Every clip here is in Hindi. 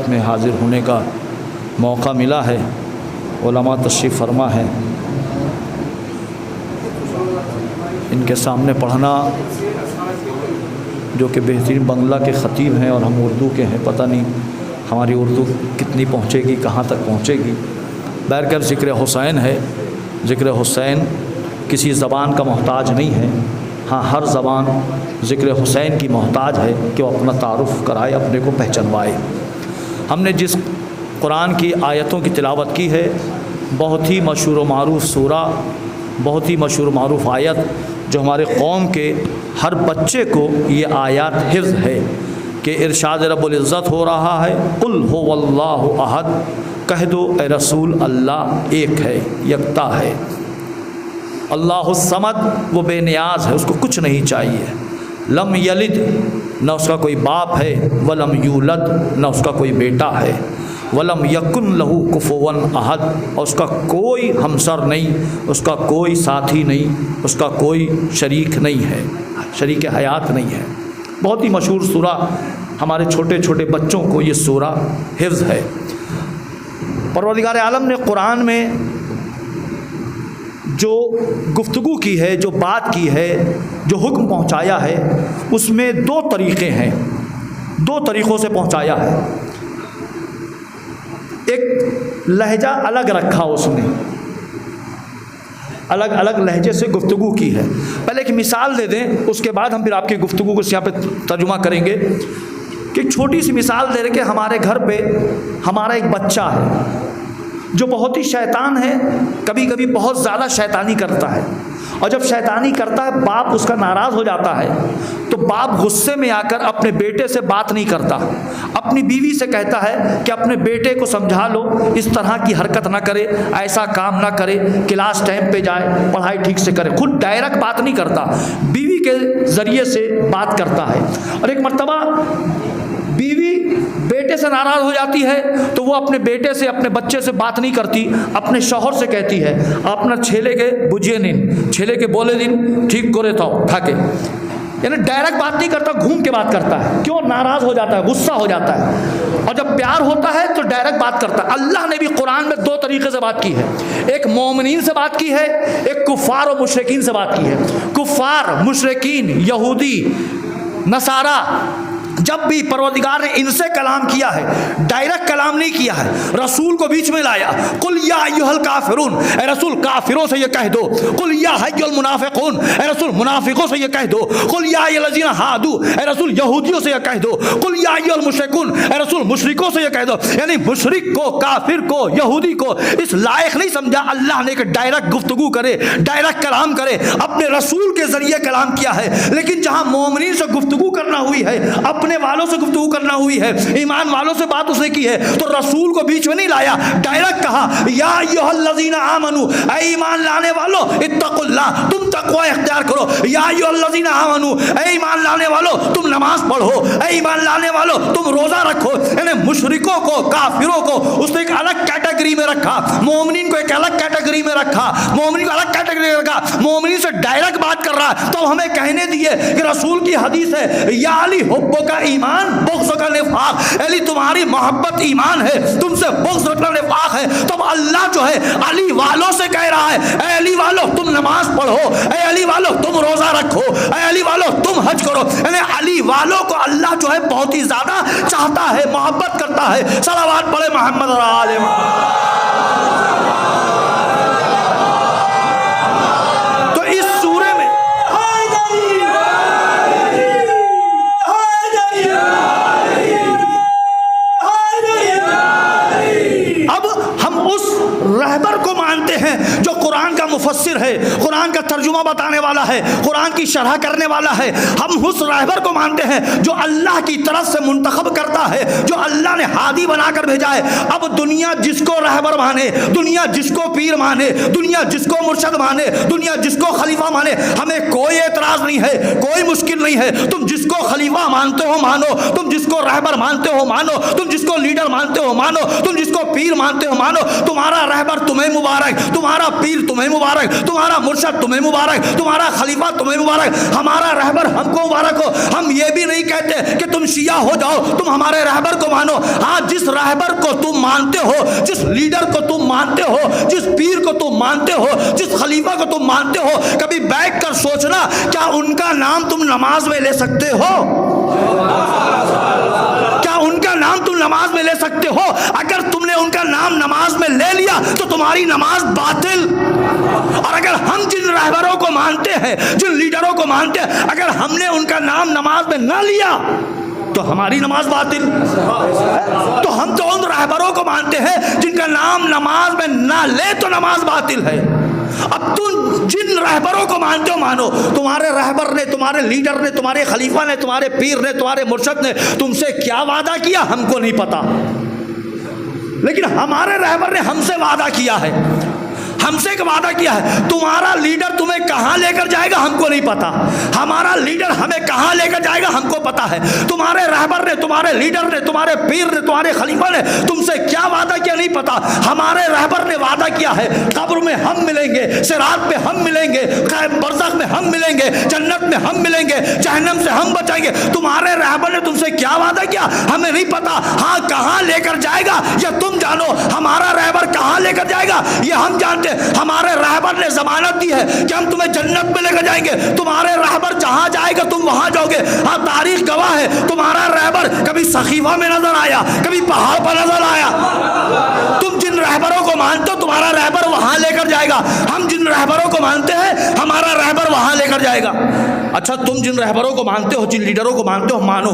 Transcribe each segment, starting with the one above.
में हाज़िर होने का मौका मिला है। उलमा तशरीफ़ फरमा है, इनके सामने पढ़ना, जो कि बेहतरीन बंगला के ख़तीब हैं और हम उर्दू के हैं। पता नहीं हमारी उर्दू कितनी पहुँचेगी, कहाँ तक पहुँचेगी। बहरकैफ़ ज़िक्र हुसैन है। ज़िक्र हुसैन किसी ज़बान का मोहताज नहीं है। हाँ, हर ज़बान ज़िक्र हुसैन की मोहताज है कि वो अपना तारुफ़ कराए, अपने को पहचानवाए। हमने जिस कुरान की आयतों की तिलावत की है, बहुत ही मशहूर व मारूफ़ सूरा, बहुत ही मशहूर व मारूफ़ आयत, जो हमारे कौम के हर बच्चे को ये आयत हिफ्ज़ है कि इरशाद रब्बुल इज़्ज़त हो रहा है, कुल हुवल्लाहु अहद, कह दो ए रसूल अल्लाह एक है, यकता है। अल्लाहुस समद, वो बेनियाज है, उसको कुछ नहीं चाहिए। लम यलिद, न उसका कोई बाप है, वलम यूलद, न उसका कोई बेटा है, वलम यकुन लहू कुफुवन अहद, और उसका कोई हमसर नहीं, उसका कोई साथी नहीं, उसका कोई शरीक नहीं है, शरीक हयात नहीं है। बहुत ही मशहूर सूरा, हमारे छोटे छोटे बच्चों को ये सूरा हिफ्ज़ है। परवरदिगार आलम ने कुरान में जो गुफ्तगू की है, जो बात की है, जो हुक्म पहुँचाया है, उसमें दो तरीक़े हैं, दो तरीक़ों से पहुँचाया है। एक लहजा अलग रखा, उसने अलग अलग लहजे से गुफ्तगू की है। पहले एक मिसाल दे दें, उसके बाद हम फिर आपकी गुफ्तगू को यहाँ पे तर्जुमा करेंगे। कि एक छोटी सी मिसाल दे रहे कि हमारे घर पे हमारा एक बच्चा है जो बहुत ही शैतान है, कभी कभी बहुत ज़्यादा शैतानी करता है, और जब शैतानी करता है बाप उसका नाराज़ हो जाता है, तो बाप गुस्से में आकर अपने बेटे से बात नहीं करता, अपनी बीवी से कहता है कि अपने बेटे को समझा लो, इस तरह की हरकत ना करे, ऐसा काम ना करे, क्लास टाइम पे जाए, पढ़ाई ठीक से करे। खुद डायरेक्ट बात नहीं करता, बीवी के ज़रिए से बात करता है। और एक मर्तबा बीवी बेटे से नाराज़ हो जाती है, तो वो अपने बेटे से, अपने बच्चे से बात नहीं करती, अपने शौहर से कहती है, अपना छेले के बुझिए नहीं, छेले के बोले दिन ठीक करे तो ठाके, यानी डायरेक्ट बात नहीं करता, घूम के बात करता है। क्यों? नाराज़ हो जाता है, गुस्सा हो जाता है। और जब प्यार होता है तो डायरेक्ट बात करता है। अल्लाह ने भी कुरान में दो तरीके से बात की है, एक मोमिनीन से बात की है, एक कुफ़ार और मुशरिकीन से बात की है। कुफ़ार, मुशरिकीन, यहूदी, नसारा, जब भी परवरदिगार ने इनसे कलाम किया है, डायरेक्ट कलाम नहीं किया है, रसूल को बीच में लाया। कुल या अय्युहल काफिरून, ए रसूल काफिरों से ये कह दो। कुल या अय्युहल मुनाफिकून, ए रसूल मुनाफिकों से ये कह दो। कुल या अय्युहल्लज़ीना हादू, ए रसूल यहूदियों से ये कह दो। कुल या अय्युहल मुशरिकून, ए रसूल मुशरिकों से ये कह दो। यानी मुशरिक को, काफिर को, यहूदी को इस लायक नहीं समझा अल्लाह ने कि डायरेक्ट गुफ्तगू करे, डायरेक्ट कलाम करे, अपने रसूल के जरिए कलाम किया है। लेकिन जहां मोमिनीन से गुफ्तगू करना हुई है, अपने वालों से गुफ्तगू करना हुई है, ईमान वालों से बात उसने की है, तो रसूल को बीच में नहीं लाया, डायरेक्ट कहा या अय्युहल्लज़ीना आमनू, ऐ ईमान लाने वालों, इत्तकुल्लाह, तुम तकवा इख्तियार करो। या अय्युहल्लज़ीना आमनू, ऐ ईमान लाने वालों तुम नमाज पढ़ो, ऐ ईमान लाने वालों तुम रोजा रखो। यानी मुशरिकों को, काफिरों को उसने एक अलग कैटेगरी में रखा, मोमिनीन को एक अलग कैटेगरी में रखा, मोमिन को अलग कैटेगरी में रखा। मोमिनीन से डायरेक्ट बात कर रहा है, तो हमें कहने दिए कि रसूल की हदीस है, या अली हुब्बुका ईमान बुग़्ज़ का निफाक, अली तुम्हारी मोहब्बत ईमान है, तुमसे बुग़्ज़ रखना निफाक है। तो अल्लाह जो है अली वालों से कह रहा है, ऐ अली वालों तुम नमाज पढ़ो, ऐ अली वालों तुम रोजा रखो, ऐ अली वालों तुम हज करो। यानी अली वालों को अल्लाह जो है बहुत ही ज्यादा चाहता है, मोहब्बत करता है। सलावत पढ़े मोहम्मद और आले मोहम्मद। तो इस सूरे में रहबर को मानते हैं जो कुरान का मुफस्सिर है, कुरान का तर्जुमा बताने वाला है, कुरान की शरह करने वाला है। हम उस रहबर को मानते हैं जो अल्लाह की तरफ से मुंतखब करता है, जो अल्लाह ने हादी बनाकर भेजा है। अब दुनिया जिसको रहबर माने, दुनिया जिसको पीर माने, दुनिया जिसको मुर्शद माने, दुनिया जिसको खलीफा माने, हमें कोई एतराज नहीं है, कोई मुश्किल नहीं है। तुम जिसको खलीफा मानते हो मानो, तुम जिसको रहबर मानते हो मानो, तुम जिसको लीडर मानते हो मानो, तुम जिसको पीर मानते हो मानो। तुम्हारा रहबर तुम्हें मुबारक, तुम्हारा पीर तुम्हें मुबारक, तुम्हारा मुर्शद तुम्हें मुबारक, तुम्हारा खलीफा तुम्हें मुबारक, हमारा रहबर हमको मुबारक हो। हम ये भी नहीं कहते कि तुम शिया हो जाओ, तुम हमारे रहबर को मानो। हाँ, जिस रहबर को तुम मानते हो, जिस लीडर को तुम मानते हो, जिस पीर को तुम मानते हो, जिस खलीफा को तुम मानते हो, कभी बैठ कर सोचना क्या उनका नाम तुम नमाज में ले सकते हो? क्या उनका नाम तुम नमाज में ले सकते हो? अगर तुमने उनका नाम नमाज में ले लिया तो तुम्हारी नमाज बातिल। और अगर हम जिन रहबरों को मानते हैं, जिन लीडरों को मानते हैं, अगर हमने उनका नाम नमाज में ना लिया तो हमारी नमाज बातिल। तो हम तो उन रहबरों को मानते हैं जिनका नाम नमाज में ना ले तो नमाज बातिल है। अब तुम जिन रहबरों को मानते हो मानो। तुम्हारे रहबर ने, तुम्हारे लीडर ने, तुम्हारे खलीफा ने, तुम्हारे पीर ने, तुम्हारे मुर्शद ने तुमसे क्या वादा किया हमको नहीं पता, लेकिन हमारे रहबर ने हमसे वादा किया है, हमसे एक वादा किया है। तुम्हारा लीडर तुम्हें कहां लेकर जाएगा हमको नहीं पता, हमारा लीडर हमें कहां लेकर जाएगा हमको पता है। तुम्हारे रहबर ने, तुम्हारे लीडर ने, तुम्हारे पीर ने, तुम्हारे खलीफा ने तुमसे क्या वादा किया नहीं पता। हमारे रहबर ने वादा किया है कब्र में हम मिलेंगे, सिरात पे हम मिलेंगे, बरज़ख में हम मिलेंगे, जन्नत में हम मिलेंगे, जहन्नम से हम बचाएंगे। तुम्हारे रहबर ने तुमसे क्या वादा किया हमें नहीं पता। हाँ, कहां लेकर जाएगा यह तुम जानो, हमारा रहबर कहां लेकर जाएगा यह हम जानते। हमारे रहबर ने जमानत दी है कि हम तुम्हें जन्नत में लेकर जाएंगे। तुम्हारे रहबर जहां जाएगा तुम वहां जाओगे। हाँ, तारीख गवाह है, तुम्हारा रहबर कभी सखीफा में नजर आया, कभी पहाड़ पर नजर आया। तुम जिन रहबरों को मानते हो तुम्हारा रहबर वहां लेकर जाएगा। हम जिन रहबरों को मानते हैं हमारा रहबर वहां लेकर जाएगा। अच्छा, तुम जिन रहबरों को मानते हो, जिन लीडरों को मानते हो मानो।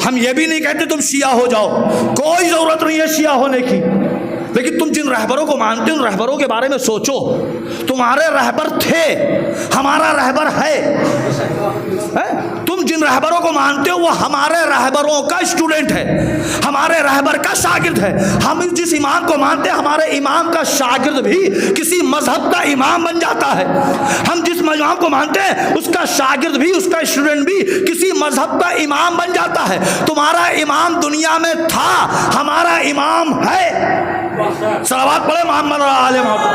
हम ये भी नहीं कहते तुम शिया हो जाओ, कोई जरूरत नहीं है शिया होने की, लेकिन तुम जिन रहबरों को मानते हो उन रहबरों के बारे में सोचो। तुम्हारे रहबर थे, हमारा रहबर है? तुम जिन रहबरों को मानते हो वो हमारे रहबरों का स्टूडेंट है, हमारे रहबर का शागिर्द है। हम जिस इमाम को मानते हैं हमारे इमाम का शागिर्द भी किसी मजहब का इमाम बन जाता है। हम जिस इमाम को मानते हैं उसका शागिर्द भी, उसका स्टूडेंट भी किसी मजहब का इमाम बन जाता है। तुम्हारा इमाम दुनिया में था, हमारा इमाम है। सलावत पढ़े मोहम्मद और आले मोहम्मद।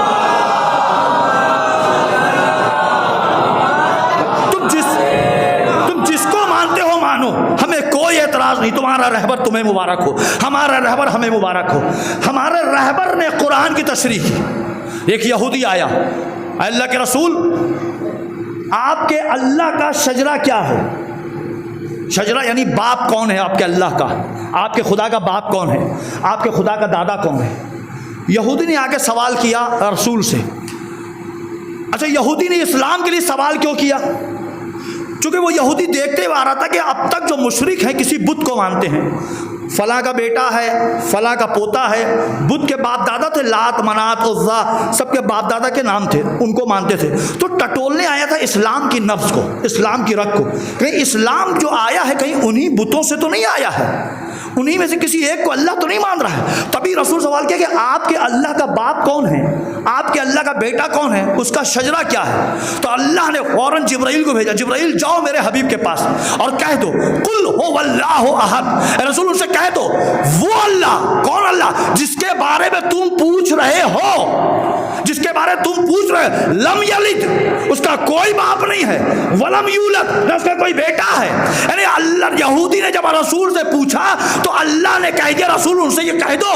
तुम जिसको मानते हो मानो, हमें कोई एतराज नहीं। तुम्हारा रहबर तुम्हें मुबारक हो, हमारा रहबर हमें मुबारक हो। हमारे रहबर ने कुरान की तशरीह की। एक यहूदी आया, अल्लाह के रसूल आपके अल्लाह का शजरा क्या है? शजरा यानी बाप कौन है आपके अल्लाह का, आपके खुदा का बाप कौन है, आपके खुदा का दादा कौन है? यहूदी ने आके सवाल किया रसूल से। अच्छा, यहूदी ने इस्लाम के लिए सवाल क्यों किया? क्योंकि वो यहूदी देखते हुए आ रहा था कि अब तक जो मुशरिक हैं किसी बुत को मानते हैं, फला का बेटा है, फला का पोता है। बुत के बाप दादा थे, लात मनात उज़्ज़ा, सबके बाप दादा के नाम थे, उनको मानते थे। तो टटोलने आया था इस्लाम की नफ्स को, इस्लाम की रग को। कहीं इस्लाम जो आया है कहीं उन्हीं बुतों से तो नहीं आया है, उन्हीं में से किसी एक को अल्लाह तो नहीं मान रहा है। तभी रसूल सवाल किया कि आपके अल्लाह का बाप कौन है, आपके अल्लाह का बेटा कौन है, उसका शजरा क्या है? तो अल्लाह ने फौरन जिब्राइल को भेजा, जिब्राइल जाओ मेरे हबीब के पास और कह दो कुल हो वल्लाहु अहद। रसूल उनसे कह दो वो अल्लाह, कौन अल्लाह जिसके बारे में तुम पूछ रहे हो, जिसके बारे में तुम पूछ रहे हो, लम यलिद, उसका कोई बाप नहीं है, वलम यूलद, न उसका कोई बेटा है। यानी अल्लाह, यहूदी ने जब रसूल से पूछा तो अल्लाह ने कह दिया रसूल उनसे ये कह दो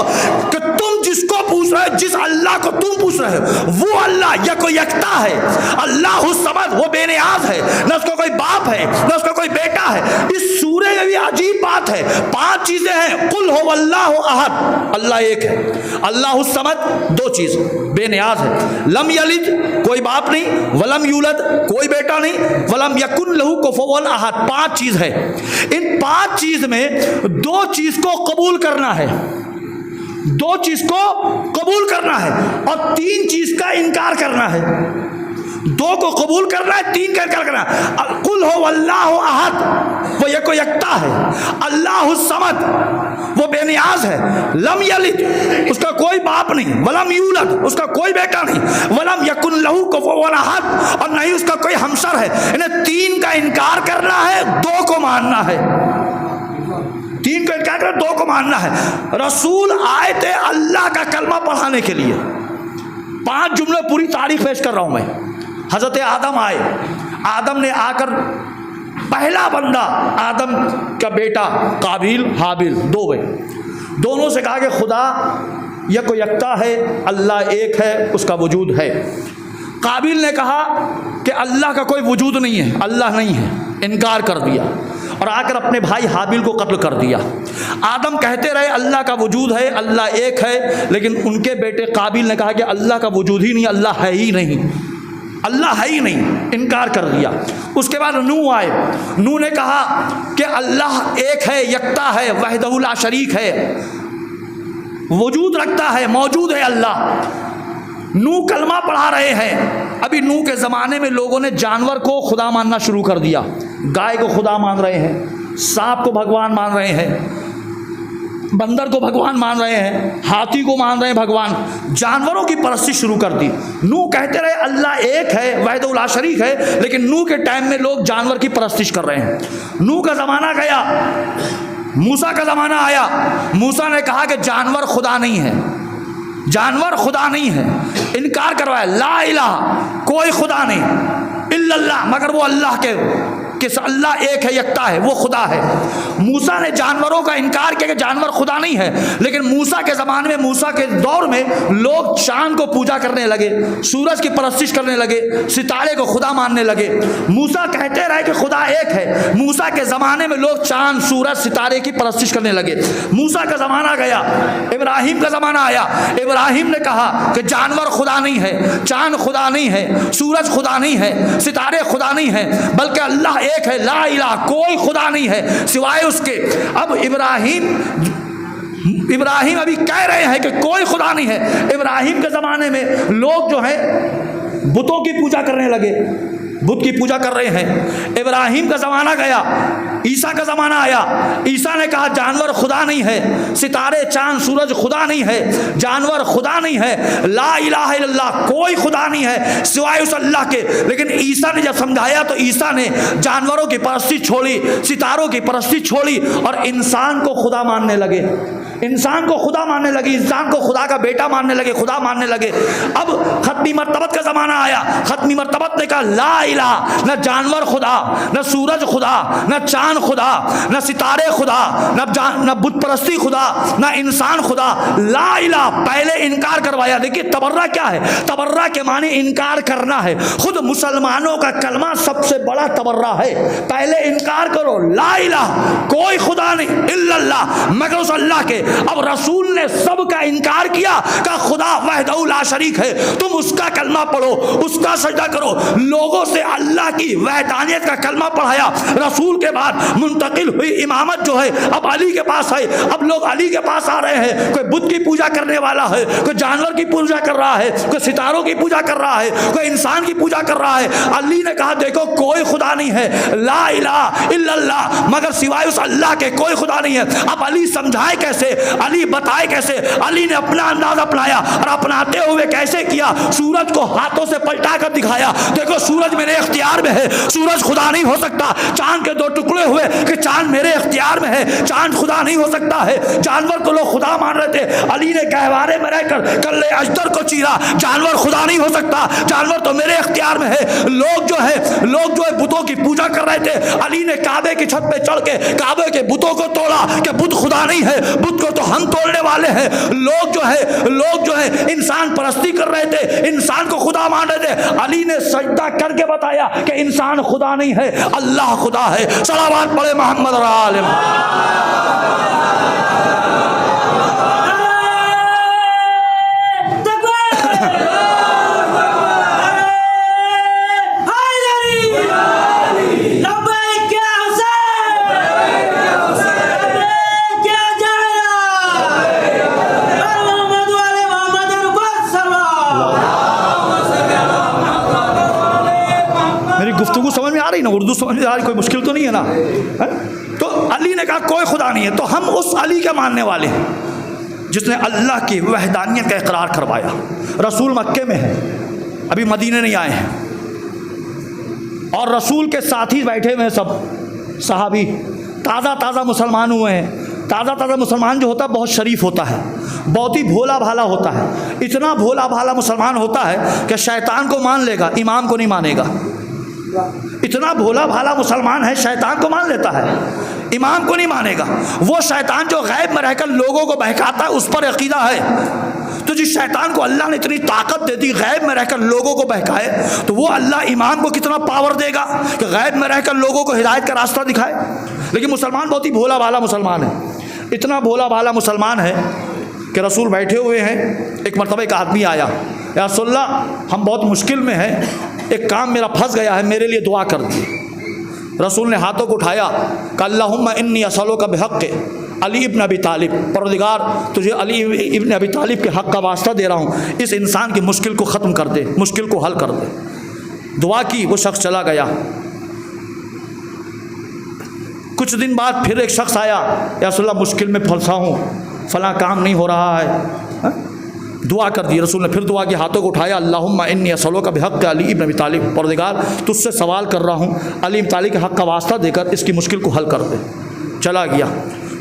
कि तुम जिसको पूछ रहे हो, जिस अल्लाह को तुम पूछ रहे हो वो अल्लाह यकता है, अल्लाहु समद, वो बेनियाज है, न उसका कोई बाप है, न उसका कोई बेटा है। इस सूरे में भी अजीब बात है, 5 चीजें हैं। कुल हो अल्लाहु अहद, अल्लाह एक है, अल्लाहु समद 2 चीज, बेनियाज है, लम यलिद कोई बाप नहीं, वलम यूलद कोई बेटा नहीं, वलम यकुन लहू कुफुवन अहद 5 चीज है। इन 5 चीज में 2 चीज को कबूल करना है, 2 चीज को कबूल करना है और 3 चीज का इनकार करना है। 2 को कबूल करना है, 3 का इनकार करना है। कुल हो अल्लाहु अहद, वो एक यकता है, अल्लाहु समद, वो बेनियाज है, लम यलिद, उसका कोई बाप नहीं, वलम यूलद, उसका कोई बेटा नहीं, वलम यकुन लहू कुफुवन अहद, और नहीं उसका कोई हमसर है। इन्हें 3 का इनकार करना है, 2 को मानना है। 3 को इनकार करना, 2 को मानना है। रसूल आए थे अल्लाह का कलमा पढ़ाने के लिए। 5 जुमले पूरी तारीख पेश कर रहा हूं मैं। हज़रत आदम आए, आदम ने आकर पहला बंदा आदम का बेटा काबिल हाबिल दो भाई, दोनों से कहा कि खुदा यको यकता है, अल्लाह एक है, उसका वजूद है। काबिल ने कहा कि अल्लाह का कोई वजूद नहीं है, अल्लाह नहीं है, इनकार कर दिया और आकर अपने भाई हाबिल को कत्ल कर दिया। आदम कहते रहे अल्लाह का वजूद है, अल्लाह एक है, लेकिन उनके बेटे काबिल ने कहा कि अल्लाह का वजूद ही नहीं, अल्लाह है ही नहीं, अल्लाह है ही नहीं, इनकार कर दिया। उसके बाद नूह आए, नूह ने कहा कि अल्लाह एक है, यकता है, वहदहु ला शरीक है, वजूद रखता है, मौजूद है अल्लाह। नूह कलमा पढ़ा रहे हैं। अभी नूह के ज़माने में लोगों ने जानवर को खुदा मानना शुरू कर दिया, गाय को खुदा मान रहे हैं, सांप को भगवान मान रहे हैं, बंदर को भगवान मान रहे हैं, हाथी को मान रहे हैं भगवान, जानवरों की परस्ती शुरू कर दी। नूह कहते रहे अल्लाह एक है, वहदहु ला शरीक है, लेकिन नूह के टाइम में लोग जानवर की परस्तिश कर रहे हैं। नूह का ज़माना गया, मूसा का ज़माना आया, मूसा ने कहा कि जानवर खुदा नहीं है, जानवर खुदा नहीं है, इनकार करवाया, ला इलाहा, कोई खुदा नहीं, इल्लल्लाह, मगर वो अल्लाह के अल्लाह एक है, यकता है, वो खुदा है। मूसा ने जानवरों का इनकार किया कि जानवर खुदा नहीं है, लेकिन मूसा के ज़माने में, मूसा के दौर में लोग चांद को पूजा करने लगे, सूरज की परस्तिश करने लगे, सितारे को खुदा मानने लगे। मूसा कहते रहे कि खुदा एक है, मूसा के ज़माने में लोग चांद, सूरज, सितारे की परस्तिश करने लगे। मूसा का ज़माना गया, इब्राहिम का ज़माना आया, इब्राहिम ने कहा कि जानवर खुदा नहीं है, चांद खुदा नहीं है, सूरज खुदा नहीं है, सितारे खुदा नहीं है, बल्कि अल्लाह एक है, ला इलाहा, कोई खुदा नहीं है सिवाय उसके। अब इब्राहिम अभी कह रहे हैं कि कोई खुदा नहीं है। इब्राहिम के ज़माने में लोग जो है बुतों की पूजा करने लगे, बुत की पूजा कर रहे हैं। इब्राहिम का ज़माना गया, ईसा का ज़माना आया, ईसा ने कहा जानवर खुदा नहीं है, सितारे, चांद, सूरज खुदा नहीं है, जानवर खुदा नहीं है, ला इलाहा इल्लल्लाह, कोई खुदा नहीं है सिवाय उस अल्लाह के। लेकिन ईसा ने जब समझाया तो ईसा ने जानवरों की परस्ती छोड़ी, सितारों की परस्ती छोड़ी और इंसान को खुदा मानने लगे, इंसान को खुदा मानने लगे, इंसान को खुदा का बेटा मानने लगे, खुदा मानने लगे। अब खत्मी मर्तबत का ज़माना आया, खत्मी मर्तबत ने कहा ला इलाहा, न जानवर खुदा, न सूरज खुदा, न चांद खुदा, न सितारे खुदा, न बुत परस्ती खुदा, न इंसान खुदा, ला इलाहा, पहले इनकार करवाया। देखिए तबर्रा क्या है, तबर्रा के माने इनकार करना है। खुद मुसलमानों का कलमा सबसे बड़ा तबर्रा है, पहले इनकार करो, ला इलाहा, कोई खुदा नहीं, इल्लल्लाह, मगर उस अल्लाह के। अब रसूल ने सबका इनकार किया, का खुदा वहदहु ला शरीक है, तुम उसका कलमा पढ़ो, उसका सजदा करो। लोगों से अल्लाह की वहदानियत का कलमा पढ़ाया। रसूल के बाद मुंतकिल हुई इमामत जो है अब अली के पास है। अब लोग अली के पास आ रहे हैं, कोई बुत की पूजा करने वाला है, कोई जानवर की पूजा कर रहा है, कोई सितारों की पूजा कर रहा है, कोई इंसान की पूजा कर रहा है। अली ने कहा देखो कोई खुदा नहीं है, ला इलाहा इल्लल्लाह, मगर सिवाय उस अल्लाह के कोई खुदा नहीं है। अब अली समझाए कैसे, अली बताए कैसे? अली ने अपना अंदाज अपनाया और अपनाते हुए कैसे किया, सूरज को हाथों से पलटा कर दिखाया, देखो सूरज मेरे इख्तियार में है, सूरज खुदा नहीं हो सकता। चांद के दो टुकड़े हुए कि चांद मेरे इख्तियार में है, चांद खुदा नहीं हो सकता है। जानवर को लोग खुदा मान रहे थे, अली ने गहवारे में रहकर कल्ले अजदर को चीरा, जानवर खुदा नहीं हो सकता, जानवर तो मेरे इख्तियार में है। लोग जो है बुतों की पूजा कर रहे थे, अली ने काबे की छत पे चढ़ के काबे के बुतों को तोड़ा कि बुत खुदा नहीं है, बुत को तो हम तोड़ने वाले हैं। लोग जो है इंसान परस्ती कर रहे थे, इंसान को खुदा मान रहे थे। अली ने सजदा करके बताया कि इंसान खुदा नहीं है, अल्लाह खुदा है। सलावत पढ़े मोहम्मद और आले गुफ्तगू समझ में आ रही ना, उर्दू समझ में आ रही, कोई मुश्किल तो नहीं है ना है? तो अली ने कहा कोई खुदा नहीं है, तो हम उस अली के मानने वाले हैं जिसने अल्लाह की वहदानियत का इकरार करवाया। रसूल मक्के में है, अभी मदीने नहीं आए हैं, और रसूल के साथ ही बैठे हुए हैं सब सहाबी, ताज़ा ताज़ा मुसलमान हुए हैं, ताज़ा ताज़ा मुसलमान जो होता है बहुत शरीफ होता है, बहुत ही भोला भाला होता है। इतना भोला भाला मुसलमान होता है कि शैतान को मान लेगा, इमाम को नहीं मानेगा। इतना भोला भाला मुसलमान है, शैतान को मान लेता है, इमाम को नहीं मानेगा। वो शैतान जो गैब में रहकर लोगों को बहकाता है उस पर अकीदा है। तो जिस शैतान को अल्लाह ने इतनी ताकत दे दी गैब में रहकर लोगों को बहकाए, तो वो अल्लाह इमाम को कितना पावर देगा कि गैब में रहकर लोगों को हिदायत का रास्ता दिखाए। लेकिन मुसलमान बहुत ही भोला भाला मुसलमान है, इतना भोला भाला मुसलमान है कि रसूल बैठे हुए हैं। एक मरतबा एक आदमी आया, या रसूलल्लाह हम बहुत मुश्किल में हैं, एक काम मेरा फंस गया है, मेरे लिए दुआ कर दिए। रसूल ने हाथों को उठाया, कहा अल्लाहुम्मा इन्नी असअलुका बिहक़्क़ि अली इब्न अबी तालिब, परवरदिगार तुझे अली इब्न अबी तालिब के हक़ का वास्ता दे रहा हूँ, इस इंसान की मुश्किल को ख़त्म कर दे, मुश्किल को हल कर दे। दुआ की, वो शख्स चला गया। कुछ दिन बाद फिर एक शख्स आया, या रसूलल्लाह मुश्किल में फंसा हूँ, फ़लाँ काम नहीं हो रहा है। दुआ कर दी। रसूल ने फिर दुआ की, हाथों को उठाया, अल्लाहुम्मा इन्नी असअलुका बिहक़्क़ि अली इब्न अबी तालिब, परवरदिगार तुझसे सवाल कर रहा हूँ, अली इब्न तालिब के हक़ का वास्ता देकर इसकी मुश्किल को हल कर दे। चला गया।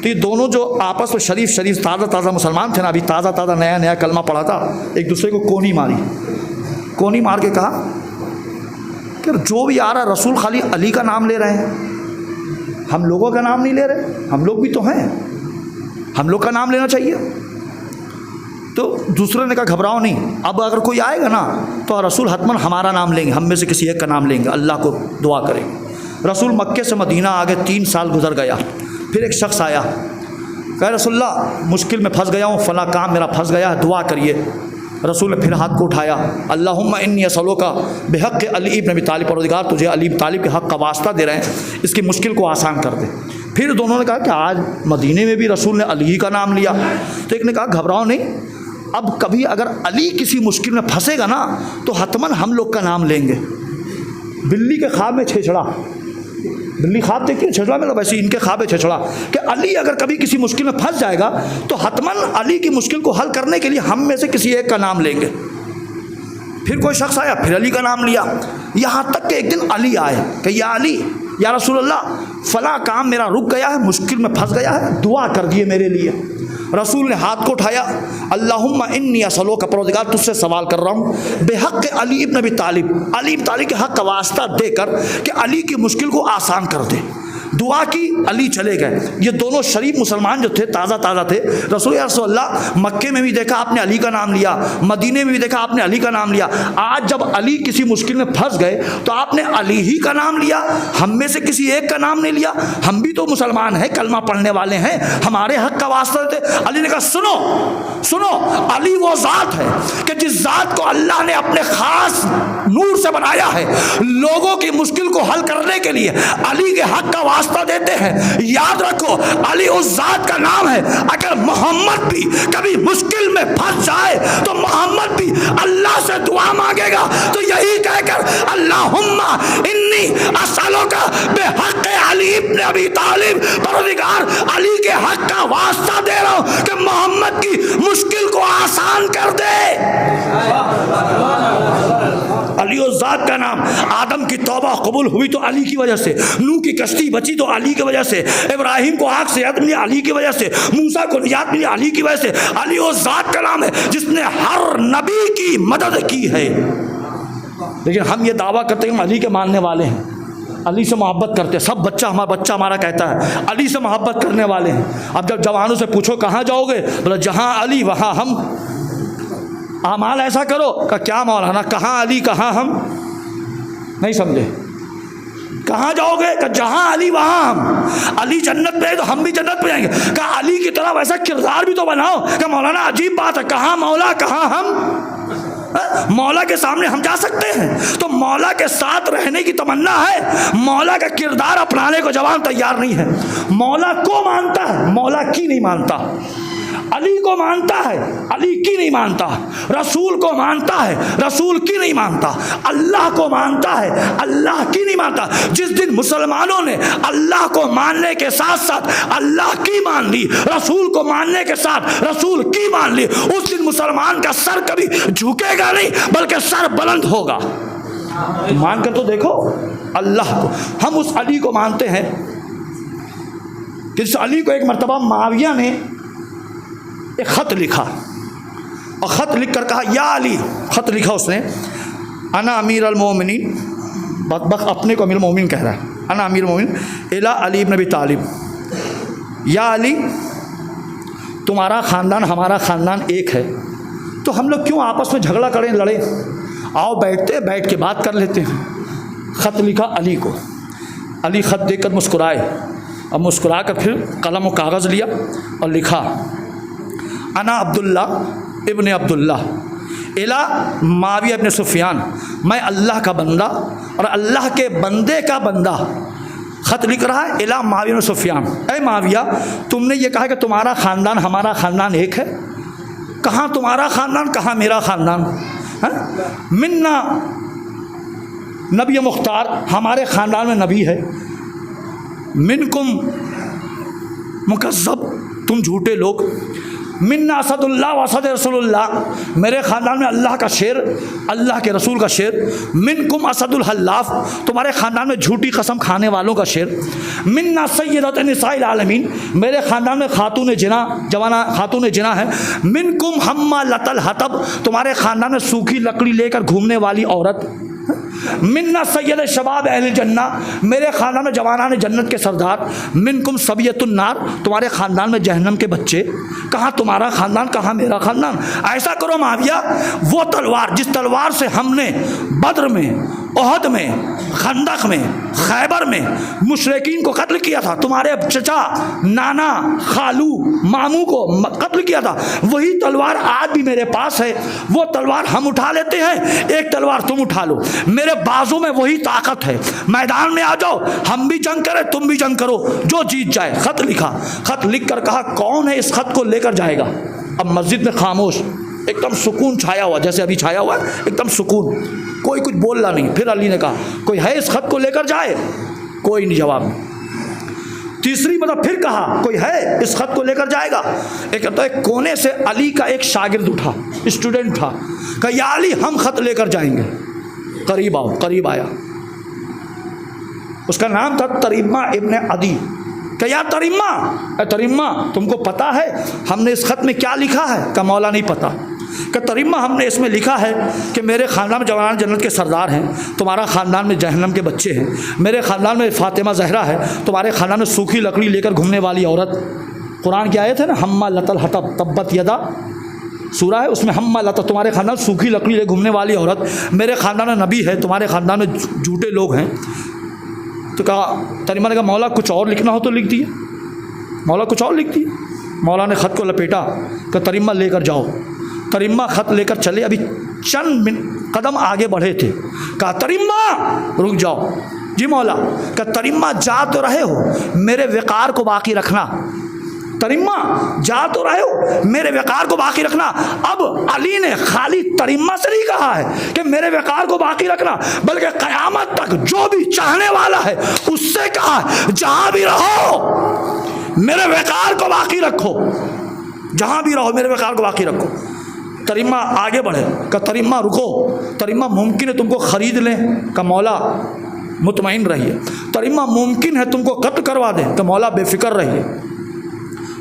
तो ये दोनों जो आपस में शरीफ ताज़ा ताज़ा मुसलमान थे ना, अभी ताज़ा ताज़ा नया नया कलमा पढ़ा था, एक दूसरे को कोनी मारी। कोनी मार के कहा कि जो भी आ रहा रसूल खाली अली का नाम ले रहे हैं, हम लोगों का नाम नहीं ले रहे, हम लोग भी तो हैं, हम लोग का नाम लेना चाहिए। तो दूसरे ने कहा घबराओ नहीं, अब अगर कोई आएगा ना तो रसूल हतमन हमारा नाम लेंगे, हम में से किसी एक का नाम लेंगे, अल्लाह को दुआ करेंगे। रसूल मक्के से मदीना आ गए, 3 साल गुजर गया। फिर एक शख्स आया, कहा रसूलल्लाह मुश्किल में फंस गया हूँ, फ़लाँ काम मेरा फंस गया है, दुआ करिए। रसूल ने फिर हाथ को उठाया, अल्लाहुम्मा इन्नी असअलुका बिहक़्क़ि अली इब्न अबी तालिब, परवरदिगार तुझे अली इब्न तालिब के हक़ का वास्ता दे रहे हैं, इसकी मुश्किल को आसान कर दे। फिर दोनों ने कहा कि आज मदीने में भी रसूल ने अली का नाम लिया। तो एक ने कहा घबराओ नहीं, अब कभी अगर अली किसी मुश्किल में फंसेगा ना तो हतमन हम लोग का नाम लेंगे। बिल्ली के ख्वाब में छेछड़ा, बिल्ली ख्वाब देखिए छेछड़ा में, वैसे इनके ख्वाब में छेछड़ा कि अली अगर कभी किसी मुश्किल में फंस जाएगा तो हतमन अली की मुश्किल को हल करने के लिए हम में से किसी एक का नाम लेंगे। फिर कोई शख्स आया, फिर अली का नाम लिया, यहाँ तक कि एक दिन अली आए कि या अली, या रसूलल्लाह फ़लाँ काम मेरा रुक गया है, मुश्किल में फंस गया है, दुआ कर दिए मेरे लिए। रसूल ने हाथ को उठाया, अल्लाहुम्मा इन्नी असअलुका, परवरदिगार तुझसे सवाल कर रहा हूँ बिहक़्क़ि अली इब्न अबी तालिब, अली इब्न तालिब के हक़ का वास्ता देकर कि अली की मुश्किल को आसान कर दे। दुआ की, अली चले गए। ये दोनों शरीफ मुसलमान जो थे, ताज़ा ताज़ा थे। रसूल या रसूलल्लाह मक्के में भी देखा आपने अली का नाम लिया, मदीने में भी देखा आपने अली का नाम लिया, आज जब अली किसी मुश्किल में फंस गए तो आपने अली ही का नाम लिया, हम में से किसी एक का नाम नहीं लिया। हम भी तो मुसलमान हैं, कलमा पढ़ने वाले हैं, हमारे हक़ का वास्ता देते। अली ने कहा सुनो सुनो, अली वो ज़ात है कि जिस ज़ात को अल्लाह ने अपने ख़ास नूर से बनाया है, लोगों की मुश्किल को हल करने के लिए अली के हक़ का वास्ता देते हैं। याद रखो, अली उस ज़ात का नाम है। अगर मोहम्मद भी कभी मुश्किल में फंस जाए तो मोहम्मद भी अल्लाह से दुआ मांगेगा तो यही कहकर अल्लाहुम्मा इन्नी असअलुका बिहक़्क़ि अली इब्न अबी तालिब, परवरदिगार अली के हक़ का वास्ता दे रहा हूँ कि मोहम्मद की मुश्किल को आसान कर दे। अली उस ज़ात का नाम। आदम की तौबा कबूल हुई तो अली की वजह से, नूह की कश्ती बची तो अली की वजह से, इब्राहिम को आग से निजात मिली अली की वजह से, मूसा को निजात मिली अली की वजह से। अली उस ज़ात का नाम है जिसने हर नबी की मदद की है। लेकिन हम ये दावा करते हैं हम अली के मानने वाले हैं, अली से मोहब्बत करते हैं, सब बच्चा हमारा कहता है अली से मोहब्बत करने वाले हैं। अब जब जवानों से पूछो कहाँ जाओगे, बोला जहाँ अली वहाँ हम। आमाल ऐसा करो का क्या मौलाना, कहाँ अली कहाँ हम, नहीं समझे। कहाँ जाओगे का जहाँ अली वहाँ हम। अली जन्नत में है तो हम भी जन्नत में जाएंगे। कहा अली की तरह वैसा किरदार भी तो बनाओ। का मौलाना अजीब बात है, कहाँ मौला कहाँ हम। मौला के सामने हम जा सकते हैं तो मौला के साथ रहने की तमन्ना है, मौला का किरदार अपनाने को जवान तैयार नहीं है। मौला को मानता है, मौला की नहीं मानता। अली को मानता है, अली की नहीं मानता। रसूल को मानता है, रसूल की नहीं मानता। अल्लाह को मानता है, अल्लाह की नहीं मानता। जिस दिन मुसलमानों ने अल्लाह को मानने के साथ साथ अल्लाह की मान ली, रसूल को मानने के साथ रसूल की मान ली, उस दिन मुसलमान का सर कभी झुकेगा नहीं बल्कि सर बुलंद होगा। मान कर तो देखो अल्लाह को। हम उस अली को मानते हैं कि इस अली को एक मरतबा मुआविया ने एक ख़त लिखा और ख़त लिख कर कहा, या अली, ख़त लिखा उसने, अना अमीर अल-मोमिनीन, बक अपने को अमीर मोमिन कह रहा है, अना अमीर मोमिन इला अली इब्न अबी तालिब, या अली तुम्हारा ख़ानदान हमारा ख़ानदान एक है, तो हम लोग क्यों आपस में झगड़ा करें, लड़े, आओ बैठ के बात कर लेते हैं। ख़त लिखा अली को, अली ख़त देखकर मुस्कुराए और मुस्कुरा कर फिर कलम और कागज़ लिया और लिखा, अना अब्दुल्ला इब्न अब्दुल्ला इला मुआविया इब्न सुफियान, मैं अल्लाह का बंदा और अल्लाह के बंदे का बंदा। ख़त लिख रहा है इला मुआविया इब्न सुफियान, ऐ मुआविया तुमने ये कहा कि तुम्हारा ख़ानदान हमारा ख़ानदान एक है, कहाँ तुम्हारा ख़ानदान कहाँ मेरा ख़ानदान है? मिन्ना नबी मुख्तार, हमारे ख़ानदान में नबी है, मिनकुम मुकज़्ज़ब, तुम झूठे लोग, मिन्ना असदुल्लाह व असद रसूलुल्लाह, मेरे ख़ानदान में अल्लाह का शेर, अल्लाह के रसूल का शेर, मिनकुम असदुल हल्लाफ, तुम्हारे ख़ानदान में झूठी कसम खाने वालों का शेर, मिन्ना सय्यदत निसाइल आलमीन, मेरे ख़ानदान में खातून जिना जवाना खातून जिना है, मिनकुम हम्मालतल हतब, तुम्हारे ख़ानदान में सूखी लकड़ी लेकर घूमने वाली औरत, मिन्ना सैयद शबाब अहल जन्ना, मेरे ख़ानदान में जवानान जन्नत के सरदार, मिनकुम सबियतुन नार, तुम्हारे ख़ानदान में जहन्नम के बच्चे, कहाँ तुम्हारा ख़ानदान कहाँ मेरा ख़ानदान। ऐसा करो मुआविया, वो तलवार जिस तलवार से हमने बद्र में, ओहद में, खंदक में, खैबर में मुशरिकीन को कत्ल किया था, तुम्हारे चचा, नाना, खालू, मामू को कत्ल किया था, वही तलवार आज भी मेरे पास है, वो तलवार हम उठा लेते हैं, एक तलवार तुम उठा लो, मेरे बाजू में वही ताकत है, मैदान में आ जाओ, हम भी जंग करें तुम भी जंग करो, जो जीत जाए। ख़त लिखा, ख़त लिख कर कहा, कौन है इस ख़त को लेकर जाएगा। अब मस्जिद में खामोश, एकदम सुकून छाया हुआ, जैसे अभी छाया हुआ है, एकदम सुकून, कोई कुछ बोल रहा नहीं। फिर अली ने कहा, कोई है इस ख़त को लेकर जाए, कोई नहीं जवाब। तीसरी मतलब फिर कहा, कोई है इस ख़त को लेकर जाएगा। तो एक कोने से अली का एक शागिर्द उठा, स्टूडेंट था, कहा, या अली हम ख़त लेकर जाएंगे, करीब आओ। करीब आया, उसका नाम था तरीमा इब्न अदी। क्या यार तरीमा तुमको पता है हमने इस ख़त में क्या लिखा है? का मौला नहीं पता। कि तरीमा हमने इसमें लिखा है कि मेरे ख़ानदान में जवान जन्नत के सरदार हैं, तुम्हारा ख़ानदान में जहन्नम के बच्चे हैं, मेरे ख़ानदान में फ़ातिमा ज़हरा है, तुम्हारे ख़ानदान में सूखी लकड़ी लेकर घूमने वाली औरत। कुरान की आयत है ना, हम्मालतल हतब तब्बत यदा सूरा है, उसमें हम्मालतल, तुम्हारे ख़ानदान में सूखी लकड़ी ले घूमने वाली औरत, मेरे ख़ानदान में नबी है, तुम्हारे ख़ानदान में झूठे लोग हैं। तो कहा, तरीमा ने कहा, मौला कुछ और लिखना हो तो लिख दिए। मौला कुछ और लिख दिए। मौला ने ख़त को लपेटा, कि तरीमा लेकर जाओ। तरीमा ख़त लेकर चले, अभी चंद कदम आगे बढ़े थे, कहा, तरीमा रुक जाओ। जी मौला। कहा, तरीमा जा तो रहे हो, मेरे वक़ार को बाकी रखना। तरीमा जा तो रहे हो, मेरे वक़ार को बाकी रखना। अब अली ने खाली तरीमा से नहीं कहा है कि मेरे वक़ार को बाकी रखना, बल्कि क़यामत तक जो भी चाहने वाला है उससे कहा, जहाँ भी रहो मेरे वक़ार को बाकी रखो, जहाँ भी रहो मेरे वक़ार को बाकी रखो। तरीमा आगे बढ़े, का तरीमा रुको, तरीमा मुमकिन है तुमको ख़रीद लें, का मौला मुतमईन रहिए। तरीमा मुमकिन है तुमको कत्ल करवा दें, का मौला बेफ़िक्र रहिए,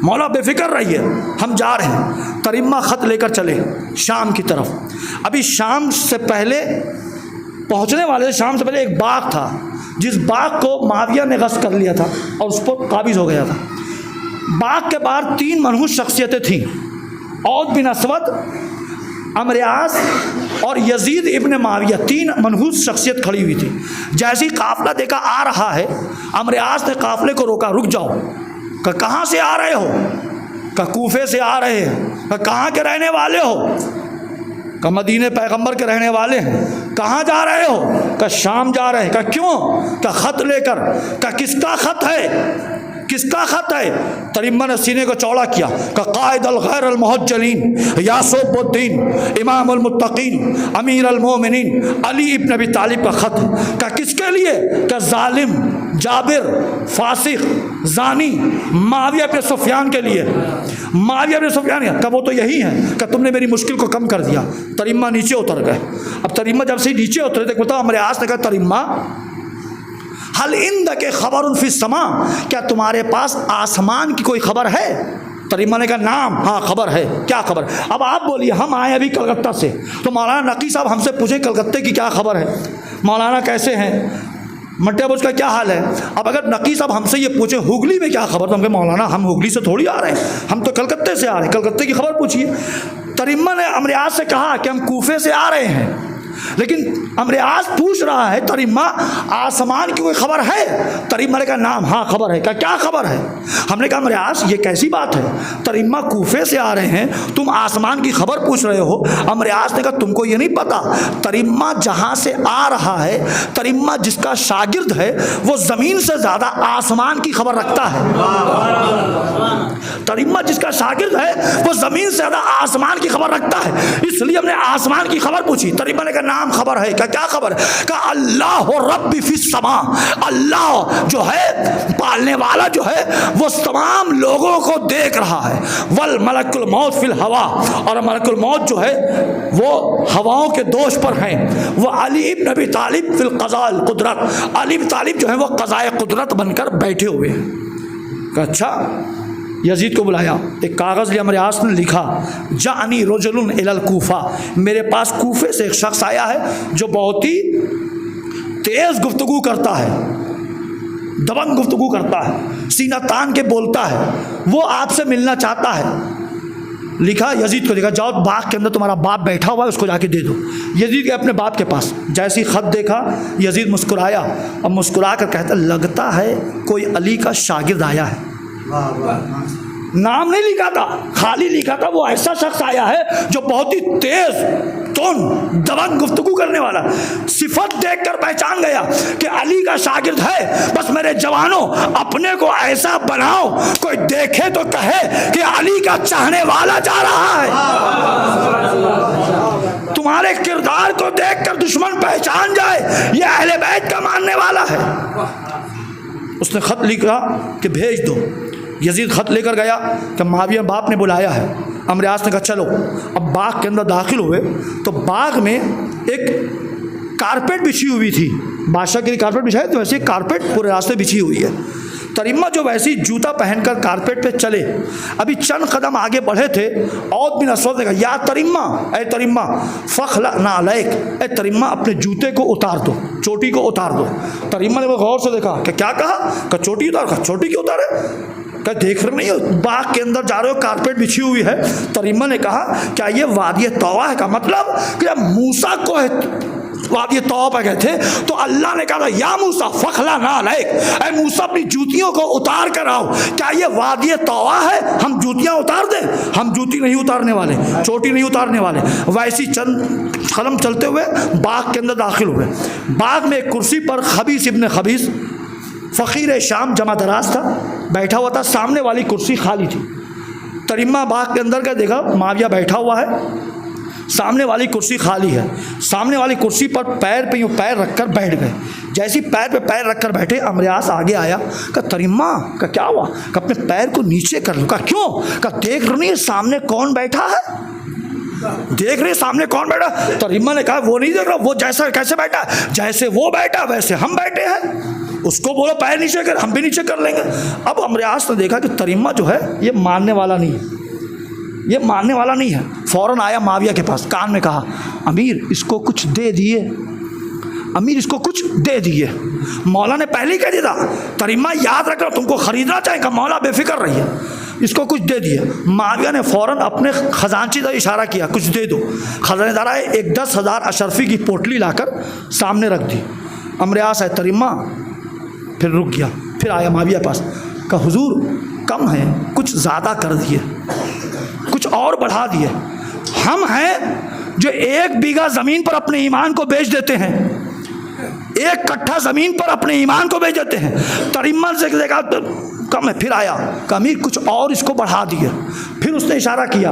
मौला बेफ़िक्र रहिए, हम जा रहे हैं। तरीमा ख़त लेकर चले शाम की तरफ। अभी शाम से पहले पहुंचने वाले, शाम से पहले एक बाग था, जिस बाग को मुआविया ने गस्ब कर लिया था और उस पर काबिज़ हो गया था। बाग के बाहर 3 मनहूस शख्सियतें थीं, औद बिन असवद, अमरियास और यजीद इब्न मुआविया, 3 मनहूस शख्सियत खड़ी हुई थी। जैसे ही काफ़िला देखा आ रहा है, अमरियास ने काफ़िले को रोका, रुक जाओ। का कहाँ से आ रहे हो? का कूफे से आ रहे हैं। का कहाँ के रहने वाले हो? का मदीने पैगंबर के रहने वाले हैं। कहाँ जा रहे हो? का शाम जा रहे हैं। का क्यों? का ख़त लेकर। का किसका ख़त है? किसका ख़त है? तरीमा ने सीने को चौड़ा किया, का कायद अल गैर अल मुहज्जलीन यासूबुद्दीन इमाम अल मुत्तकीन अमीर अल मोमिनीन अली इब्न अबी तालिब का ख़त है। का किसके लिए? का जालिम, जाबिर, फासिक, जानी मुआविया इब्न सुफियान के लिए। मुआविया इब्न सुफियान का वो तो यही है। का तुमने मेरी मुश्किल को कम कर दिया। तरीमा नीचे उतर गए। अब तरीमा जब से नीचे उतरे, देख बताओ, अमरियास ने कहा, तरीमा हल इंद के खबर फिस समा, क्या तुम्हारे पास आसमान की कोई खबर है? तरीमा ने कहा नाम, हाँ खबर है। क्या खबर? अब आप बोलिए, हम आए अभी कलकत्ता से, तो मौलाना नकी साहब हमसे पूछे कलकत्ते की क्या खबर है, मौलाना कैसे हैं, मट्टे बुझ का क्या हाल है। अब अगर नकी साहब हमसे ये पूछे हुगली में क्या खबर, तो हम कहे मौलाना हम हुगली से थोड़ी आ रहे हैं, हम तो कलकत्ते से आ रहे हैं, कलकत्ते की खबर पूछिए। तरीमा ने अमरियाज से कहा कि हम कूफे से आ रहे हैं, लेकिन अमरियाज पूछ रहा है तरीमा आसमान की कोई खबर है? तरीमा ने कहा नाम, हाँ खबर है। क्या खबर है? हमने कहा अमरियाज ये कैसी बात है, तरीमा कूफे से आ रहे हैं, तुम आसमान की खबर पूछ रहे हो। अमरियाज ने कहा तुमको ये नहीं पता, तरीमा जहाँ से आ रहा है, तरीमा जिसका शागिर्द है, वो ज़मीन से ज़्यादा आसमान की खबर रखता है। तरीमा जिसका शागिर्द है वो ज़मीन से ज़्यादा आसमान की खबर रखता है, इसलिए हमने आसमान की खबर पूछी। तरीमा ने कहा नाम खबर है। क्या खबर? कहा अल्लाह रब्बी फिस समा, अल्लाह जो है पालने वाला जो है वो तमाम लोगों को देख रहा है। वल मलकुल मौत फिल हवा, और मलकुल मौत जो है वो हवाओं के दोष पर हैं। वो अली इब्न अबी तालिब फिल क़ज़ाल कुदरत, अली इब्न तालिब जो है वो क़ज़ाए कुदरत बनकर बैठे हुए हैं। अच्छा, यजीद को बुलाया, एक कागज़ लिया, अमरियाज ने लिखा जानी रजुलुन इलल कूफा, मेरे पास कूफे से एक शख्स आया है जो बहुत ही तेज़ गुफ्तगू करता है, दबंग गुफ्तगू करता है, सीना तान के बोलता है, वो आपसे मिलना चाहता है। लिखा, यजीद को लिखा जाओ बाग के अंदर तुम्हारा बाप बैठा हुआ है, उसको जाके दे दो। यजीद गए अपने बाप के पास, जैसी ख़त देखा यजीद मुस्कुराया, अब मुस्कुरा कर कहता लगता है कोई अली का शागिर्द आया है। नाम नहीं लिखा था, खाली लिखा था वो ऐसा शख्स आया है जो बहुत ही तेज दबंग गुफ्तगू करने वाला। सिफत देखकर पहचान गया कि अली का शागिर्द है। बस मेरे जवानों अपने को ऐसा बनाओ कोई देखे तो कहे कि अली का चाहने वाला जा रहा है। तुम्हारे किरदार को देखकर दुश्मन पहचान जाए ये अहले बैत का मानने वाला है। उसने खत लिखा कि भेज दो। यजीद खत लेकर गया कि माविया बाप ने बुलाया है। अमरियाज ने कहा चलो। अब बाग के अंदर दाखिल हुए तो बाग में एक कारपेट बिछी हुई थी, बादशाह के लिए कारपेट बिछाए तो वैसे कारपेट पूरे रास्ते बिछी हुई है। तरीमा जो वैसी जूता पहनकर कारपेट पे चले, अभी चंद कदम आगे बढ़े थे, औद बिन असवद ने कहा या तरीमा, ए तरीमा फ़ख्ला नालैक, ए तरीमा अपने जूते को उतार दो, चोटी को उतार दो। तरीमा ने वो गौर से देखा कि क्या कहा, चोटी उतार। कहा चोटी क्यों उतारे? क्या देख रहे नहीं हो बाग के अंदर जा रहे हो, कारपेट बिछी हुई है। तरीमा ने कहा क्या ये वादी तौबा है? का मतलब कि मूसा को वादी तौबा गए थे तो अल्लाह ने कहा या मूसा फ़ख्ला नालैक, ऐ मूसा अपनी जूतियों को उतार कर आओ। क्या ये वादी तौबा है? हम जूतियाँ उतार दें? हम जूती नहीं उतारने वाले, चोटी नहीं उतारने वाले। वैसी चंद कदम चलते हुए बाग के अंदर दाखिल हुए। बाग में एक कुर्सी पर खबीस इब्न खबीस फ़कीर शाम जमा दराज था, बैठा हुआ था। सामने वाली कुर्सी खाली थी। तरीमा बाग के अंदर का देखा माविया बैठा हुआ है, सामने वाली कुर्सी खाली है। सामने वाली कुर्सी पर पैर पे यूँ पैर रखकर बैठ गए। जैसी पैर पे पैर रखकर बैठे, अमरियास आगे आया। कहा तरीमा का क्या हुआ? कहा अपने पैर को नीचे कर लो। कहा क्यों? कहा देख रही है सामने कौन बैठा है? देख रहे सामने कौन बैठा? तरीमा ने कहा वो नहीं देख रहा, वो जैसा कैसे बैठा, जैसे वो बैठा वैसे हम बैठे हैं। उसको बोलो पैर नीचे कर, हम भी नीचे कर लेंगे। अब अमरियास ने देखा कि तरीमा जो है ये मानने वाला नहीं है, ये मानने वाला नहीं है। फ़ौरन आया माविया के पास, कान में कहा अमीर इसको कुछ दे दिए, अमीर इसको कुछ दे दिए। मौला ने पहले ही कह दिया था तरीमा याद रखना तुमको ख़रीदना चाहेगा, मौला बेफिक्र रही है, इसको कुछ दे दिए। माविया ने फ़ौरन अपने ख़जानची का इशारा किया कुछ दे दो। ख़जानेदार आए, एक 10,000 अशरफी की पोटली लाकर सामने रख दी। अमरियास है तरीमा फिर रुक गया। फिर आया माविया पास, कहा हुजूर कम है, कुछ ज़्यादा कर दिए, कुछ और बढ़ा दिए। हम हैं जो 1 बीघा ज़मीन पर अपने ईमान को बेच देते हैं, 1 कट्ठा ज़मीन पर अपने ईमान को बेच देते हैं। तरीमा से देखा कम है। फिर आया अमीर कुछ और इसको बढ़ा दिए। फिर उसने इशारा किया,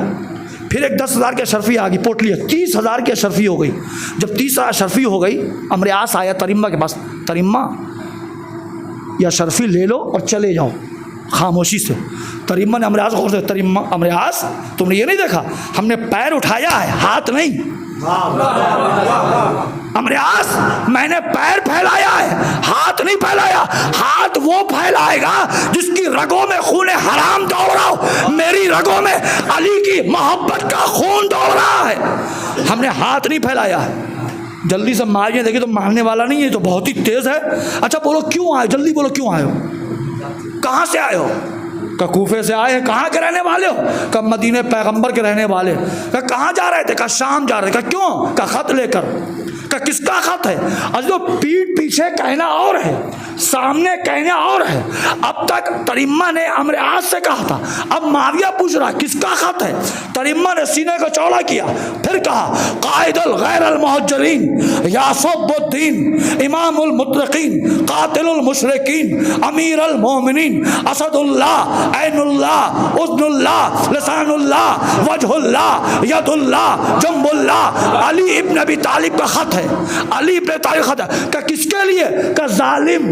फिर एक 10,000 की अशरफी आ गई, पोटली 30,000 की अशरफी हो गई। जब 30,000 अशरफी हो गई, अमरियास आया तरीमा के पास, तरीमा या अशरफी ले लो और चले जाओ खामोशी से। तरीमा ने अमरियास गौर से, तरीमा अमरियास तुमने ये नहीं देखा हमने पैर उठाया है, हाथ नहीं। अमरियास, मैंने पैर फैलाया है, हाथ नहीं फैलाया। हाथ वो फैलाएगा जिसकी रगों में खून हराम दौड़ रहा हो। मेरी रगों में अली की मोहब्बत का खून दौड़ रहा है। हमने हाथ नहीं फैलाया है। जल्दी से मारिए, देखिए तो मारने वाला नहीं है, तो बहुत ही तेज है। अच्छा बोलो क्यों आए, जल्दी बोलो क्यों आए हो, कहाँ से आए हो? का कूफे से आए हैं। कहाँ के रहने वाले हो? का मदीने पैगंबर के रहने वाले। का कहाँ जा रहे थे? का शाम जा रहे थे। का क्यों? का खत लेकर। का किसका खत है? आज तो पीठ पीछे कहना और है, सामने कहना और है। अब तक तरिम्मा ने अमरियास से कहा था, अब माविया पूछ रहा किसका खत है। तरिम्मा ने सीने को चौड़ा किया, फिर कहा कायदुल गैरुल मुहज्जरीन यासुबुद्दीन इमामुल मुत्तकीन कातिलुल मुशरिकीन अमीरुल मोमिनीन असदुल्लाह ऐनुल्लाह उज़्नुल्लाह लिसानुल्लाह वजहुल्लाह यदुल्लाह जंबुल्लाह अली इब्न अबी तालिब का खत है। अली इब्न तालिब खत है। का किसके लिए? का जालिम,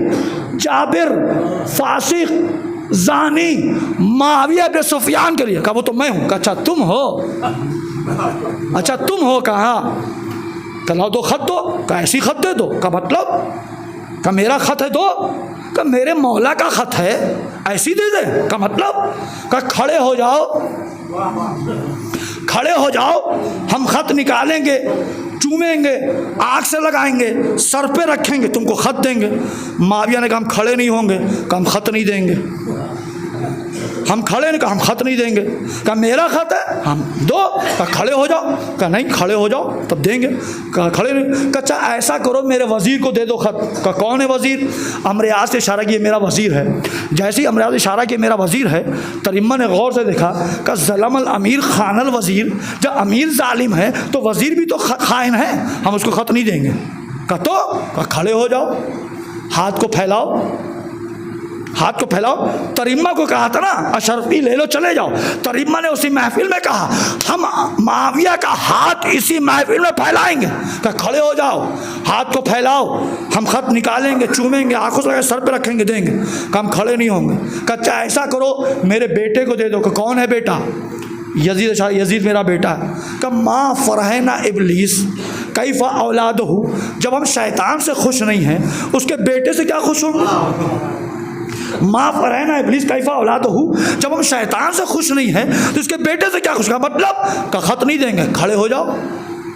जाबिर, फासिक, जानी मुआविया इब्न सुफियान के लिए। कहा वो तो मैं हूँ। अच्छा तुम हो? अच्छा तुम हो? कहाँ? लाओ दो खत दो। का ऐसी खत दे दो। का मतलब? का मेरा खत है दो। का मेरे मौला का खत है, ऐसी दे दे। का मतलब? का खड़े हो जाओ, खड़े हो जाओ, हम खत निकालेंगे, चूमेंगे, आँख से लगाएंगे, सर पे रखेंगे, तुमको खत देंगे। माविया ने कहा हम खड़े नहीं होंगे। कहा हम खत नहीं देंगे। हम खड़े नहीं, कहा हम खत नहीं देंगे। कहा मेरा खत है, हम दो। कहा खड़े हो जाओ। कहा नहीं खड़े हो जाओ तब देंगे। कहा खड़े नहीं। कहा अच्छा ऐसा करो मेरे वज़ीर को दे दो खत। कहा कौन है वज़ीर? अमरियास से इशारा किया मेरा वज़ीर है। जैसे ही अमरियास इशारा किया मेरा वज़ीर है, तरिम्मा ने गौर से देखा। कहा ज़लमल अमीर खानल वज़ीर, जब अमीर जालिम है तो वज़ीर भी तो खाइन है, हम उसको खत नहीं देंगे। कहा तो? कहा खड़े हो जाओ, हाथ को फैलाओ, हाथ को फैलाओ। तरिम्मा को कहा था ना अशरफी ले लो चले जाओ। तरिम्मा ने उसी महफिल में कहा हम माविया का हाथ इसी महफिल में फैलाएंगे। कहा खड़े हो जाओ, हाथ को फैलाओ, हम खत निकालेंगे, चूमेंगे, आंखों से सर पे रखेंगे, देंगे। कहा हम खड़े नहीं होंगे। कहा अच्छा ऐसा करो मेरे बेटे को दे दो। कहा कौन है बेटा? यजीद। यजीद मेरा बेटा है। कहा माँ फरहना इबलीस कैफ़ा औलाद हो, जब हम शैतान से खुश नहीं हैं उसके बेटे से क्या खुश होंगे? माँ फरहना इबलीस कैफ़ा औलाद हो, जब हम शैतान से खुश नहीं हैं तो उसके बेटे से क्या खुश? का मतलब? का खत नहीं देंगे, खड़े हो जाओ,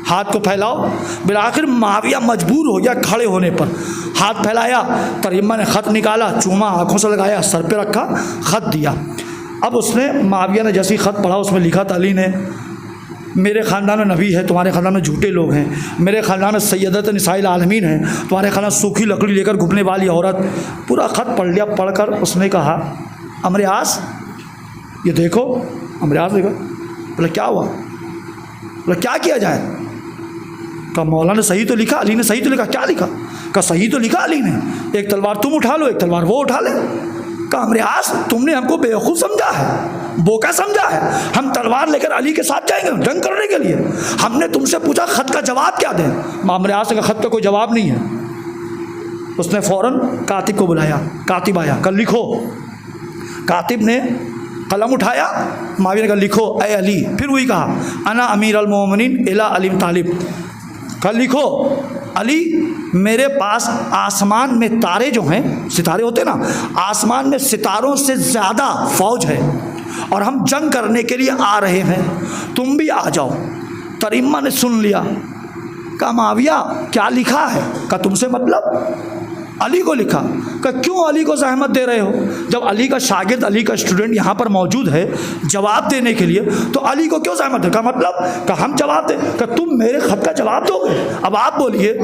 हाथ को फैलाओ। बिलाखिर माविया मजबूर हो गया खड़े होने पर। हाथ फैलाया, तरिम्मा ने खत निकाला, चूमा, आँखों से लगाया, सर पे रखा, खत दिया। अब उसने माविया ने जैसी खत पढ़ा उसमें लिखा था अली ने मेरे ख़ानदान में नबी है, तुम्हारे ख़ानदान में झूठे लोग हैं। मेरे ख़ानदान में सैयदत निसाइल आलमीन है, तुम्हारे ख़ानदान सूखी लकड़ी लेकर घूमने वाली औरत। पूरा ख़त पढ़ लिया। पढ़कर उसने कहा अमरियास ये देखो। अमरियास देखा, बोले क्या हुआ? बोले क्या किया जाए? कहा मौला ने सही तो लिखा, अली ने सही तो लिखा। क्या लिखा? कहा सही तो लिखा अली ने, एक तलवार तुम उठा लो, एक तलवार वो उठा ले। कहा अमरियास तुमने हमको बेवकूफ़ समझा है, बोका समझा है। हम तलवार लेकर अली के साथ जाएंगे जंग करने के लिए। हमने तुमसे पूछा खत का जवाब क्या दें। अमरियास ने कहा खत का कोई जवाब नहीं है। उसने फ़ौरन कातिब को बुलाया। कातिब आया, कल लिखो। कातिब ने कलम उठाया, माविया ने कहा लिखो ए अली। फिर वही कहा अना अमीर अल मोमिनीन इला अली तालिब। कल लिखो अली मेरे पास आसमान में तारे जो हैं, सितारे होते ना, आसमान में सितारों से ज़्यादा फ़ौज है और हम जंग करने के लिए आ रहे हैं, तुम भी आ जाओ। तरिम्मा ने सुन लिया। कहा माविया क्या लिखा है? कहा तुमसे मतलब? अली को लिखा। कहा क्यों अली को ज़हमत दे रहे हो? जब अली का शागिर्द, अली का स्टूडेंट यहाँ पर मौजूद है जवाब देने के लिए, तो अली को क्यों ज़हमत है? का मतलब? कहा हम जवाब दें। कहा तुम मेरे ख़त का जवाब दोगे? अब आप बोलिए,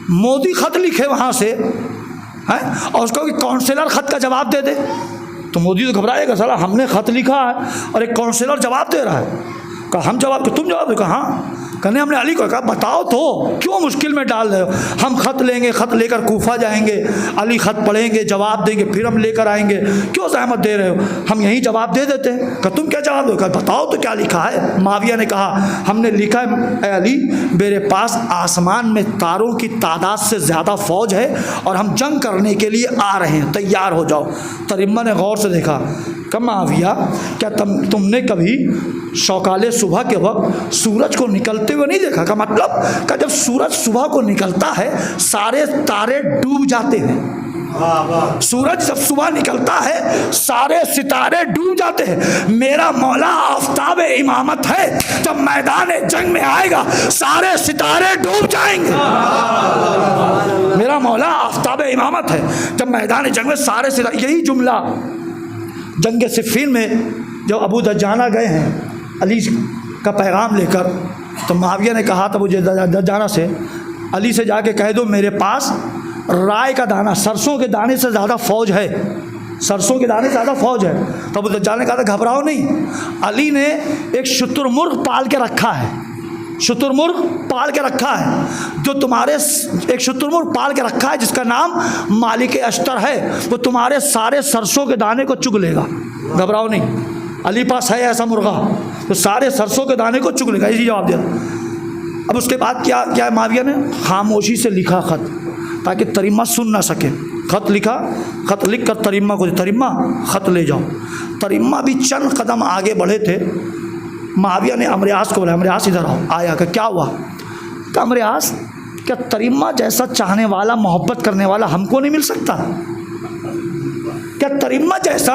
मोदी ख़त लिखे वहाँ से हैं और उसको काउंसिलर ख़त का जवाब दे दे तो मोदी तो घबराएगा, साला हमने ख़त लिखा है और एक काउंसिलर जवाब दे रहा है। कहा हम जवाब, तुम जवाब दो। कहा हाँ। कहने हमने अली को कहा बताओ तो क्यों मुश्किल में डाल रहे हो? हम खत लेंगे, खत लेकर कूफा जाएंगे, अली खत पढ़ेंगे, जवाब देंगे, फिर हम लेकर आएंगे, क्यों ज़हमत दे रहे हो? हम यही जवाब दे देते हैं। कहा तुम क्या जवाब दो? कहा बताओ तो क्या लिखा है? माविया ने कहा हमने लिखा है अली मेरे पास आसमान में तारों की तादाद से ज़्यादा फ़ौज है और हम जंग करने के लिए आ रहे हैं, तैयार हो जाओ। तरिम्मा ने गौर से देखा। कहा मुआविया, क्या तुमने कभी शौकाले सुबह के वक्त सूरज को निकलते हुए नहीं देखा? का मतलब का जब सूरज सुबह को निकलता है सारे तारे डूब जाते हैं। सूरज जब सुबह निकलता है सारे सितारे डूब जाते हैं। मेरा मौला आफताब इमामत है, जब मैदान जंग में आएगा सारे सितारे डूब जाएंगे। मेरा मौला आफताब इमामत है, जब मैदान जंग में सारे सितारे। यही जुमला जंग सिफ़ीन में जब अबू दजाना गए हैं अली का पैगाम लेकर, तो मुआविया ने कहा था अबू दजाना से, अली से जाके कह दो मेरे पास राय का दाना, सरसों के दाने से ज़्यादा फ़ौज है, सरसों के दाने से ज़्यादा फ़ौज है। तो अबू दज्जाल ने कहा था घबराओ नहीं, अली ने एक शुतुरमुर्ग पाल के रखा है, शुतुरमुर्ग पाल के रखा है, जो तुम्हारे एक शुतुरमुर्ग पाल के रखा है जिसका नाम मालिक अश्तर है, वो तुम्हारे सारे सरसों के दाने को चुग लेगा, घबराओ नहीं, अली पास है ऐसा मुर्गा, तो सारे सरसों के दाने को चुग लेगा। इसी जवाब दिया। अब उसके बाद क्या क्या मुआविया ने खामोशी से लिखा ख़त, ताकि तरीमा सुन ना सके। ख़त लिखा, ख़त लिख कर तरीमा को, तरीमा ख़त ले जाओ। तरीमा भी चंद कदम आगे बढ़े थे, मुआविया ने अमरियास को बोला, अमरियास इधर आओ। आया कि क्या हुआ? क्या अमरियास, क्या तरीमा जैसा चाहने वाला, मोहब्बत करने वाला हमको नहीं मिल सकता? क्या तरीमा जैसा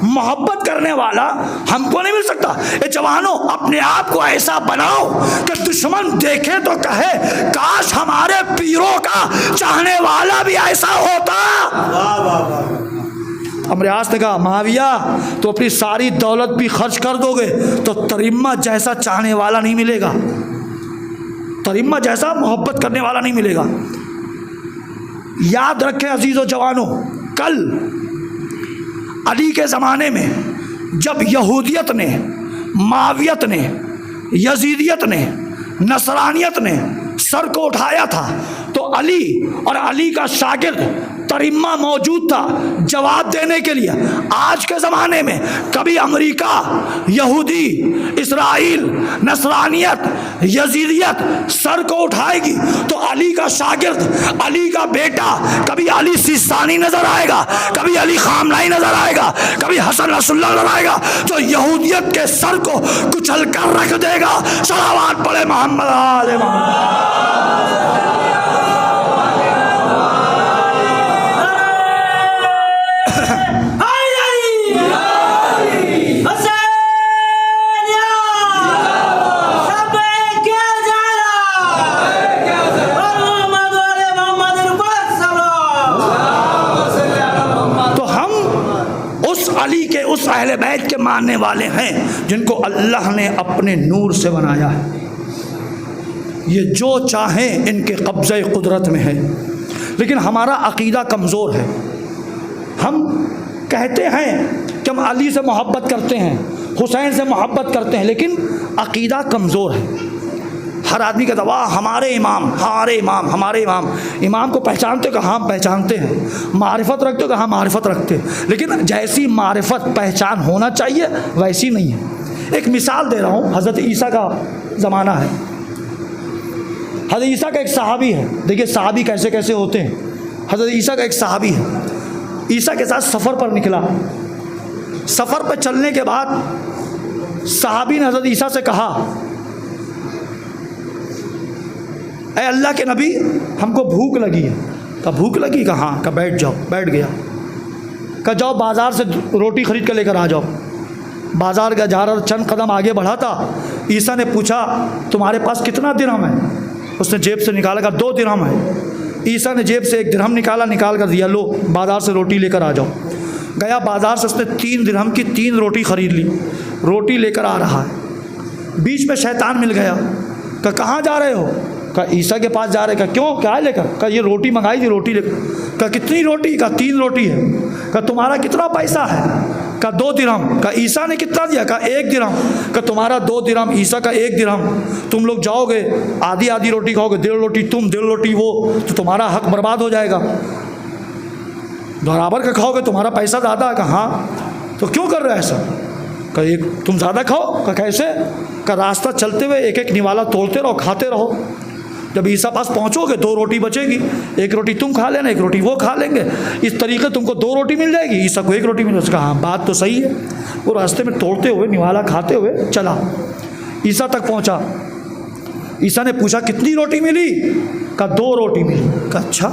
मोहब्बत करने वाला हमको नहीं मिल सकता? ये जवानों, अपने आप को ऐसा बनाओ कि दुश्मन देखे तो कहे काश हमारे पीरों का चाहने वाला भी ऐसा होता। अमरियास ने कहा मुआविया तो अपनी सारी दौलत भी खर्च कर दोगे तो तरीमा जैसा चाहने वाला नहीं मिलेगा, तरीमा जैसा मोहब्बत करने वाला नहीं मिलेगा। याद रखें अजीज़ों जवानों, कल अली के ज़माने में जब यहूदियत ने, मावियत ने, यजीदियत ने, नसरानियत ने सर को उठाया था, तो अली और अली का शागिर्द तरीमा मौजूद था जवाब देने के लिए। आज के ज़माने में कभी अमेरिका, यहूदी, इसराइल, नसरानियत, यजीदियत सर को उठाएगी तो अली का शागिर्द, अली का बेटा, कभी अली सिस्तानी नज़र आएगा, कभी अली खामनाई नज़र आएगा, कभी हसन रसूलुल्लाह नज़र आएगा, जो यहूदियत के सर को कुचल कर रख देगा। सलावत पढ़े मोहम्मद आले मोहम्मद। उस अहले बैत के मानने वाले हैं जिनको अल्लाह ने अपने नूर से बनाया है। ये जो चाहें इनके कब्ज़े कुदरत में है, लेकिन हमारा अक़ीदा कमज़ोर है। हम कहते हैं कि हम अली से मोहब्बत करते हैं, हुसैन से मोहब्बत करते हैं, लेकिन अक़ीदा कमज़ोर है। हर आदमी का दवा हमारे इमाम, हमारे इमाम, हमारे इमाम। इमाम को पहचानते हो कि हाँ पहचानते हैं, मारिफत रखते हो कि हाँ मारिफत रखते हैं, लेकिन जैसी मारिफत पहचान होना चाहिए वैसी नहीं है। एक मिसाल दे रहा हूँ, हज़रत ईसा का ज़माना है। हज़रत ईसा का एक सहाबी है, देखिए सहाबी कैसे कैसे होते हैं। हज़रत ईसा का एक सहाबी है, ईसा के साथ सफ़र पर निकला। सफ़र पर चलने के बाद सहाबी ने हज़रत ईसा से कहा, ऐ अल्लाह के नबी हमको भूख लगी है। कहा भूख लगी? कहा हाँ। कहा बैठ जाओ। बैठ गया। कहा जाओ बाज़ार से रोटी ख़रीद कर लेकर आ जाओ। बाज़ार का जा रहा, चंद कदम आगे बढ़ा था, ईसा ने पूछा तुम्हारे पास कितना दिरहम है? उसने जेब से निकाला, कहा 2 दिरहम है। ईसा ने जेब से 1 दिरहम निकाल कर दिया, लो बाज़ार से रोटी लेकर आ जाओ। गया बाज़ार से, उसने 3 दिरहम की 3 रोटी ख़रीद ली, रोटी लेकर आ रहा है। बीच में शैतान मिल गया। कहा कहाँ जा रहे हो? कहा ईसा के पास जा रहे। कहा क्यों, क्या है लेकर? कहा ये रोटी मंगाई थी, रोटी लेकर। कहा कितनी रोटी? कहा 3 रोटी है। कहा तुम्हारा कितना पैसा है? कहा 2 दिरहम। कहा ईसा ने कितना दिया? कहा 1 दिरहम। कहा तुम्हारा 2 दिरहम, ईसा का 1 दिरहम। तुम लोग जाओगे आधी आधी रोटी खाओगे, 1.5 रोटी तुम 1.5 रोटी वो, तो तुम्हारा हक बर्बाद हो जाएगा। बराबर का खाओगे, तुम्हारा पैसा ज़्यादा है। कहा हाँ। तो क्यों कर रहे हैं ऐसा? कहा एक तुम ज़्यादा खाओ। कहा कैसे? कहा रास्ता चलते हुए एक एक निवाला तोड़ते रहो, खाते रहो। जब ईसा पास पहुँचोगे 2 रोटी बचेगी, 1 रोटी तुम खा लेना, 1 रोटी वो खा लेंगे, इस तरीके तुमको 2 रोटी मिल जाएगी, ईसा को 1 रोटी मिल। उसका हाँ बात तो सही है। वो रास्ते में तोड़ते हुए निवाला खाते हुए चला, ईसा तक पहुँचा। ईसा ने पूछा कितनी रोटी मिली? कहा 2 रोटी मिली। कहा अच्छा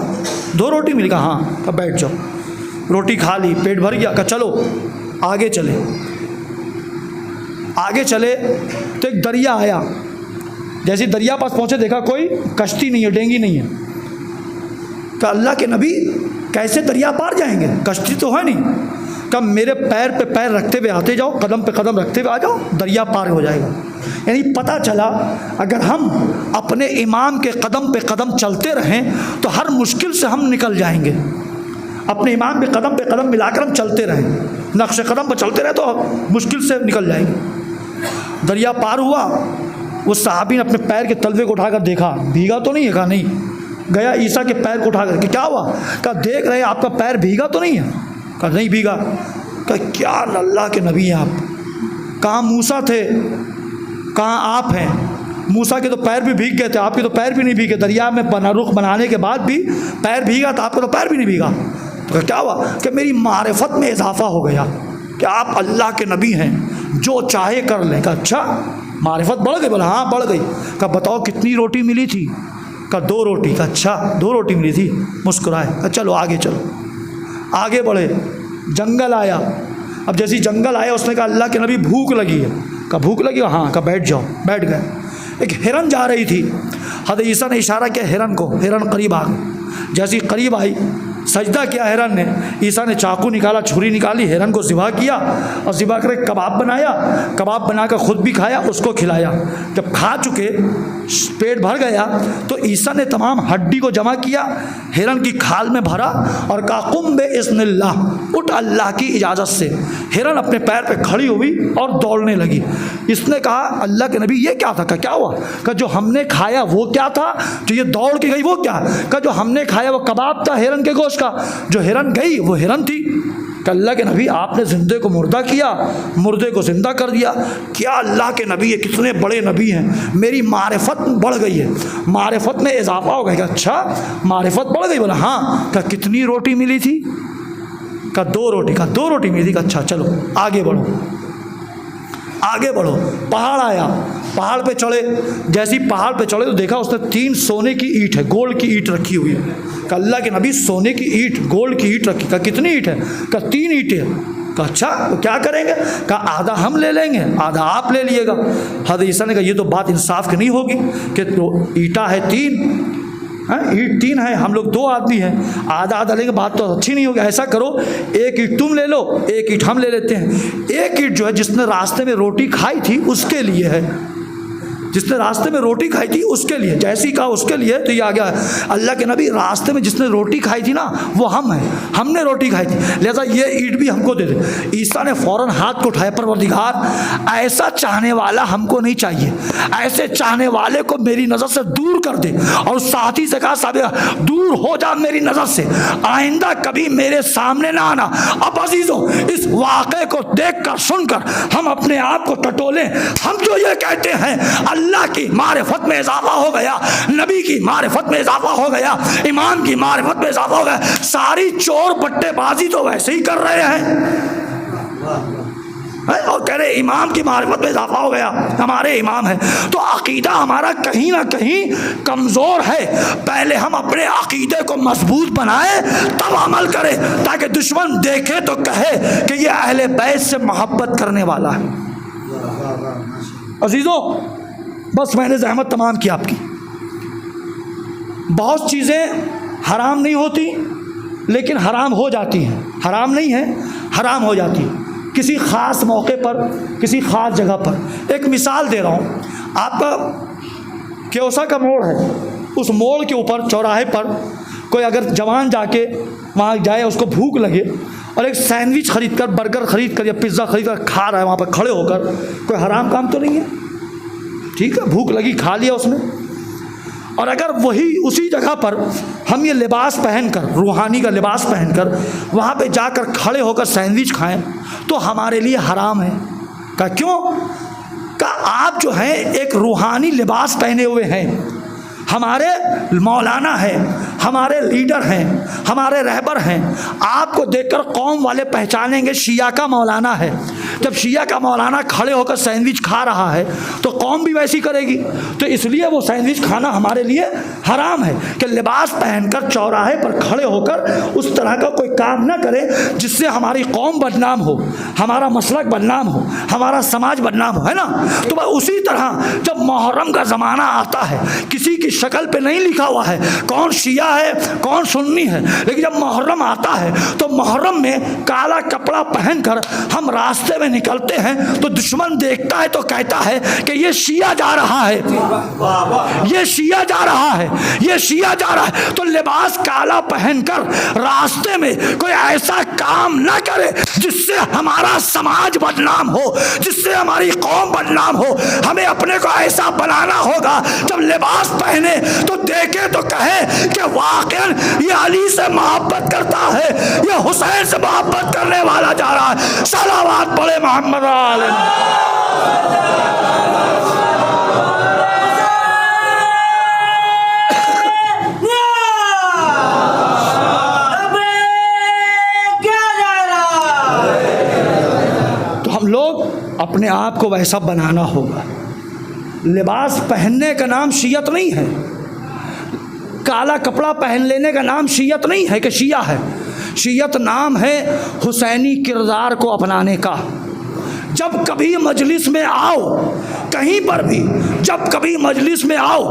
2 रोटी मिली? कहा हाँ। कहा बैठ जाओ। रोटी खा ली, पेट भर गया। कहा चलो आगे चले। आगे चले तो एक दरिया आया। जैसे दरिया पास पहुँचे देखा कोई कश्ती नहीं है, डेंगी नहीं है। कहा अल्लाह के नबी कैसे दरिया पार जाएंगे, कश्ती तो है नहीं। कहा मेरे पैर पे पैर रखते हुए आते जाओ, कदम पे कदम रखते हुए आ जाओ, दरिया पार हो जाएगा। यानी पता चला अगर हम अपने इमाम के कदम पे कदम चलते रहें तो हर मुश्किल से हम निकल जाएंगे। अपने इमाम पे कदम मिलाकर हम चलते रहें, नक्शे कदम पर चलते रहें तो मुश्किल से निकल जाएंगे। दरिया पार हुआ। वो सहाबी ने अपने पैर के तलवे को उठाकर देखा, भीगा तो नहीं है? कहा नहीं। गया ईसा के पैर को उठाकर, क्या हुआ? कहा देख रहे आपका पैर भीगा तो नहीं है? कहा नहीं भीगा। कहा क्या अल्लाह के नबी हैं आप? कहाँ मूसा थे, कहाँ आप हैं? मूसा के तो पैर भी भीग गए थे, आपके तो पैर भी नहीं भीगे। दरिया में रुख बनाने के बाद भी पैर भीगा था, आपका तो पैर भी नहीं भीगा। तो क्या हुआ? कि मेरी मारिफत में इजाफा हो गया कि आप अल्लाह के नबी हैं, जो चाहे कर लें। कहा अच्छा मारिफत बढ़ गई? बोला हाँ बढ़ गई। कहा बताओ कितनी रोटी मिली थी? कहा 2 रोटी। कहा अच्छा 2 रोटी मिली थी। मुस्कुराए। कहा चलो आगे चलो। आगे बढ़े, जंगल आया। अब जैसे जंगल आया उसने कहा अल्लाह के नबी भूख लगी है। कहा भूख लगी? हाँ। कहा बैठ जाओ। बैठ गए। एक हिरन जा रही थी, हज़रत ईसा ने इशारा किया हिरन को, हिरन करीब आ गई। जैसी करीब आई सजदा किया हिरन ने, ईसा ने चाकू निकाला, छुरी निकाली, हिरन को ज़िबा किया और ज़िबा कर कबाब बनाया। कबाब बनाकर ख़ुद भी खाया, उसको खिलाया। जब खा चुके पेट भर गया तो ईसा ने तमाम हड्डी को जमा किया, हिरन की खाल में भरा और कहा कुम बिइज़्निल्लाह, उठ अल्लाह की इजाज़त से। हिरन अपने पैर पे खड़ी हुई और दौड़ने लगी। इसने कहा अल्लाह के नबी ये क्या था? क्या हुआ? कहा जो हमने खाया वो क्या था, जो ये दौड़ के गई वो क्या? कहा जो हमने खाया वो कबाब था हिरन के गोश्त का, जो हिरन गई वो हिरन थी। अल्लाह के नबी आपने जिंदे को मुर्दा किया, मुर्दे को जिंदा कर दिया। क्या अल्लाह के नबी है, कितने बड़े नबी हैं। मेरी मारिफत बढ़ गई है, मारिफत में इजाफा हो गया। अच्छा मारिफत बढ़ गई? बोला हाँ। कहा कितनी रोटी मिली थी? कहा 2 रोटी। कहा 2 रोटी मिली थी? कहा अच्छा चलो आगे बढ़ो, आगे बढ़ो। पहाड़ आया, पहाड़ पे चढ़े। जैसे ही पहाड़ पे चढ़े तो देखा उसने 3 सोने की ईंट है, गोल्ड की ईंट रखी हुई है। कहा अल्लाह के नबी सोने की ईंट, गोल्ड की ईंट रखी। कहा कितनी ईंट है? कहा 3 ईंटें। कहा अच्छा तो क्या करेंगे? कहा आधा हम ले लेंगे, आधा आप ले लिएगा। हज़रत ईसा ने कहा ये तो बात इंसाफ की नहीं होगी कि तो ईंटा है 3, ईंट 3 है, हम लोग 2 आदमी हैं, आधा आधा लेंगे, बात तो अच्छी नहीं होगी। ऐसा करो 1 ईंट तुम ले लो, 1 ईंट हम ले लेते हैं। 1 ईंट जो है जिसने रास्ते में रोटी खाई थी उसके लिए है, जिसने रास्ते में रोटी खाई थी उसके लिए। जैसे ही कहा उसके लिए तो ये आ गया अल्लाह के नबी रास्ते में जिसने रोटी खाई थी ना वो हम हैं, हमने रोटी खाई थी, लिहाजा ये ईंट भी हमको दे दे। ईसा ने फ़ौरन हाथ को उठाया, परवरदिगार ऐसा चाहने वाला हमको नहीं चाहिए, ऐसे चाहने वाले को मेरी नज़र से दूर कर दे। और साथी से कहा साहब दूर हो जा मेरी नज़र से, आइंदा कभी मेरे सामने ना आना। अब अजीज़ों इस वाक़े को देख कर सुनकर हम अपने आप को टटोलें। हम जो ये कहते हैं अल्लाह की मारिफत में इजाफा हो गया, नबी की मारिफत में इजाफा हो गया, इमाम की मारिफत में इजाफा हो गया, सारी चोर बट्टेबाजी तो वैसे ही कर रहे हैं और कह रहे इमाम की मारिफत में इजाफा हो गया, हमारे इमाम है। तो अकीदा हमारा कहीं ना कहीं कमज़ोर है। पहले हम अपने अकीदे को मजबूत बनाएं तब अमल करें, ताकि दुश्मन देखे तो कहे कि ये अहले बैत से मोहब्बत करने वाला है। अजीज़ों बस मैंने ज़हमत तमाम की आपकी। बहुत चीज़ें हराम नहीं होती लेकिन हराम हो जाती हैं, हराम नहीं है हराम हो जाती है किसी ख़ास मौके पर, किसी ख़ास जगह पर। एक मिसाल दे रहा हूँ, आपका क्योसा का मोड़ है, उस मोड़ के ऊपर चौराहे पर कोई अगर जवान जाके वहाँ जाए, उसको भूख लगे और एक सैंडविच ख़रीद कर, बर्गर ख़रीद कर या पिज़्ज़ा ख़रीद कर खा रहा है वहाँ पर खड़े होकर, कोई हराम काम तो नहीं है, ठीक है, भूख लगी खा लिया उसने। और अगर वही उसी जगह पर हम ये लिबास पहनकर, रूहानी का लिबास पहनकर वहाँ पे जाकर खड़े होकर सैंडविच खाएं तो हमारे लिए हराम है। का क्यों? का आप जो हैं एक रूहानी लिबास पहने हुए हैं, हमारे मौलाना हैं, हमारे लीडर हैं, हमारे रहबर हैं। आपको देखकर कौम वाले पहचानेंगे शिया का मौलाना है। जब शिया का मौलाना खड़े होकर सैंडविच खा रहा है तो कौम भी वैसी करेगी। तो इसलिए वो सैंडविच खाना हमारे लिए हराम है कि लिबास पहनकर चौराहे पर खड़े होकर उस तरह का कोई काम ना करें जिससे हमारी कौम बदनाम हो, हमारा मसलक बदनाम हो, हमारा समाज बदनाम हो, है ना। तो बस उसी तरह जब मुहर्रम का ज़माना आता है, किसी की शक्ल पे नहीं लिखा हुआ है कौन शिया है कौन सुन्नी है, लेकिन जब मुहर्रम आता है तो मुहर्रम में काला कपड़ा पहनकर हम रास्ते में निकलते हैं तो दुश्मन देखता है तो कहता है कि ये शिया जा रहा है, ये शिया जा रहा है, ये शिया जा रहा है। तो लिबास काला पहनकर रास्ते में कोई ऐसा काम ना करे जिससे हमारा समाज बदनाम हो, जिससे हमारी कौम बदनाम हो। हमें अपने को ऐसा बनाना होगा जब लिबास पहने तो देखे तो कहे कि वाकई ये अली से मोहब्बत करता है, ये हुसैन से मोहब्बत करने वाला जा रहा है। सलावत पढ़े मोहम्मद तो हम लोग अपने आप को वैसा बनाना होगा। लिबास पहनने का नाम शियत नहीं है, काला कपड़ा पहन लेने का नाम शियत नहीं है कि शिया है। शियत नाम है हुसैनी किरदार को अपनाने का। जब कभी मजलिस में आओ, कहीं पर भी जब कभी मजलिस में आओ,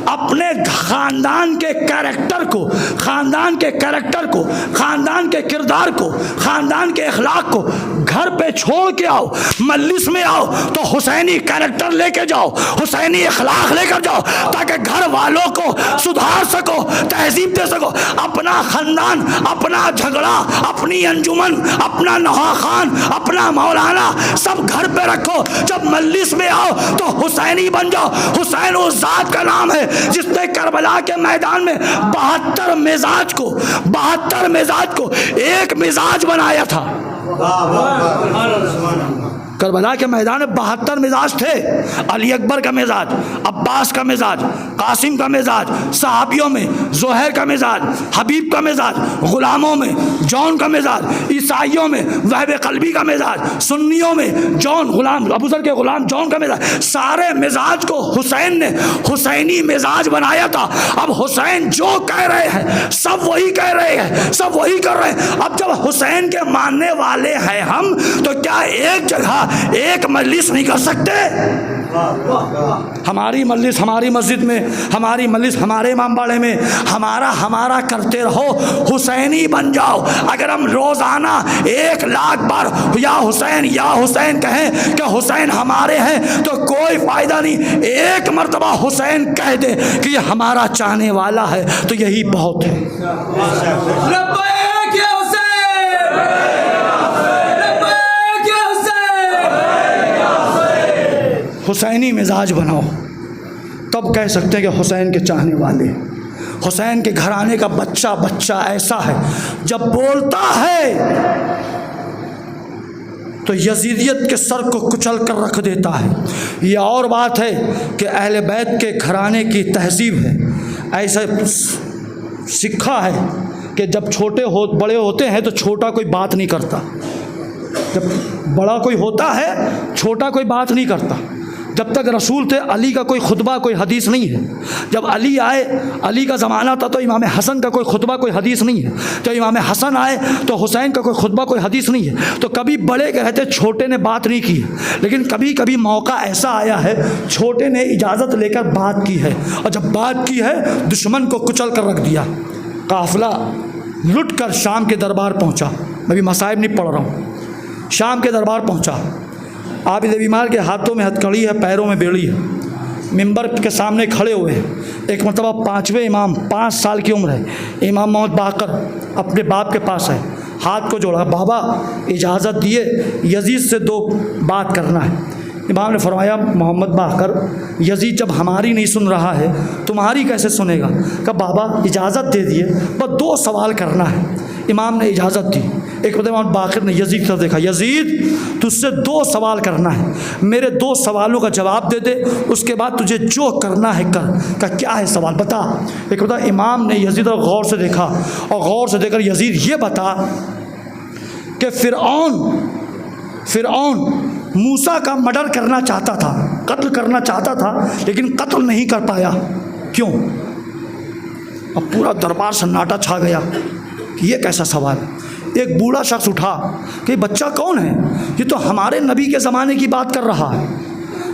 अपने खानदान के कैरेक्टर को, खानदान के कैरेक्टर को, खानदान के किरदार को, खानदान के अखलाक को घर पे छोड़ के आओ। मजलिस में आओ तो हुसैनी कैरेक्टर लेके जाओ, हुसैनी अखलाक लेकर जाओ, ताकि घर वालों को सुधार सको, तहजीब दे सको। अपना खानदान, अपना झगड़ा, अपनी अंजुमन, अपना नहा खान, अपना मौलाना सब घर पे रखो। जब मजलिस में आओ तो हुसैनी बन जाओ। हुसैन उस जात का नाम है जिसने करबला के मैदान में 72 मिजाज को एक मिजाज बनाया था। करबला के मैदान में 72 मिजाज थे। अली अकबर का मिजाज, अब्बास का मिजाज, कासिम का मिजाज, सहाबियों में ज़ुहैर का मिजाज, हबीब का मिजाज, ग़ुलामों में जॉन का मिजाज, ईसाइयों में वहब क़ल्बी का मिजाज, सुन्नियों में जॉन ग़ुलाम, अबू ज़र के ग़ुलाम जॉन का मिजाज। सारे मिजाज को हुसैन ने हुसैनी मिजाज बनाया था। अब हुसैन जो कह रहे हैं सब वही कह रहे हैं, सब वही कर रहे हैं। अब जब हुसैन के मानने वाले हैं हम, तो क्या एक जगह एक मजलिस नहीं कर सकते? हमारी मजलिस हमारी मस्जिद में, हमारी मजलिस हमारे इमामबाड़े में, हमारा करते रहो। हुसैनी बन जाओ। अगर हम रोजाना 1 लाख बार या हुसैन कहें कि हुसैन हमारे हैं तो कोई फायदा नहीं। एक मर्तबा हुसैन कह दे कि ये हमारा चाहने वाला है तो यही बहुत है। हुसैनी मिजाज बनाओ, तब कह सकते हैं कि हुसैन के चाहने वाले। हुसैन के घराने का बच्चा ऐसा है जब बोलता है तो यजीदियत के सर को कुचल कर रख देता है। यह और बात है कि अहले बैत के घराने की तहजीब है। ऐसा सिखा है कि जब बड़े होते हैं तो छोटा कोई बात नहीं करता, जब बड़ा कोई होता है छोटा कोई बात नहीं करता। जब तक रसूल थे अली का कोई खुतबा कोई हदीस नहीं है। जब अली आए, अली का ज़माना था तो इमाम हसन का कोई खुतबा कोई हदीस नहीं है। जब इमाम हसन आए तो हुसैन का कोई खुतबा कोई हदीस नहीं है। तो कभी बड़े कहते छोटे ने बात नहीं की, लेकिन कभी कभी मौका ऐसा आया है छोटे ने इजाज़त लेकर बात की है, और जब बात की है दुश्मन को कुचल कर रख दिया। काफ़िला लुट कर शाम के दरबार पहुँचा। मैं भी मसाइब नहीं पढ़ रहा हूँ। शाम के दरबार पहुँचा। आबिद बीमार के हाथों में हथकड़ी है, पैरों में बेड़ी है, मिंबर के सामने खड़े हुए हैं। एक मरतबा 5वें इमाम, 5 साल की उम्र है, इमाम मोहम्मद बाकर अपने बाप के पास है, हाथ को जोड़ा, बाबा इजाज़त दिए, यजीद से 2 बात करना है। इमाम ने फरमाया, मोहम्मद बाकर, यजीद जब हमारी नहीं सुन रहा है तुम्हारी कैसे सुनेगा? कहा बाबा इजाज़त दे दिए, बस 2 सवाल करना है। इमाम ने इजाज़त दी। एक इमाम बाक़िर ने यजीद की तरफ देखा, यजीद तुझसे 2 सवाल करना है, मेरे 2 सवालों का जवाब दे दे, उसके बाद तुझे जो करना है कर। का क्या है सवाल बता। एक बता, इमाम ने यजीद और गौर से देखा और गौर से देखकर, यजीद ये बता कि फ़िरऔन मूसा का मर्डर करना चाहता था, कत्ल करना चाहता था, लेकिन कत्ल नहीं कर पाया, क्यों? अब पूरा दरबार सन्नाटा छा गया कि ये कैसा सवाल। एक बूढ़ा शख्स उठा कि बच्चा कौन है, ये तो हमारे नबी के ज़माने की बात कर रहा है।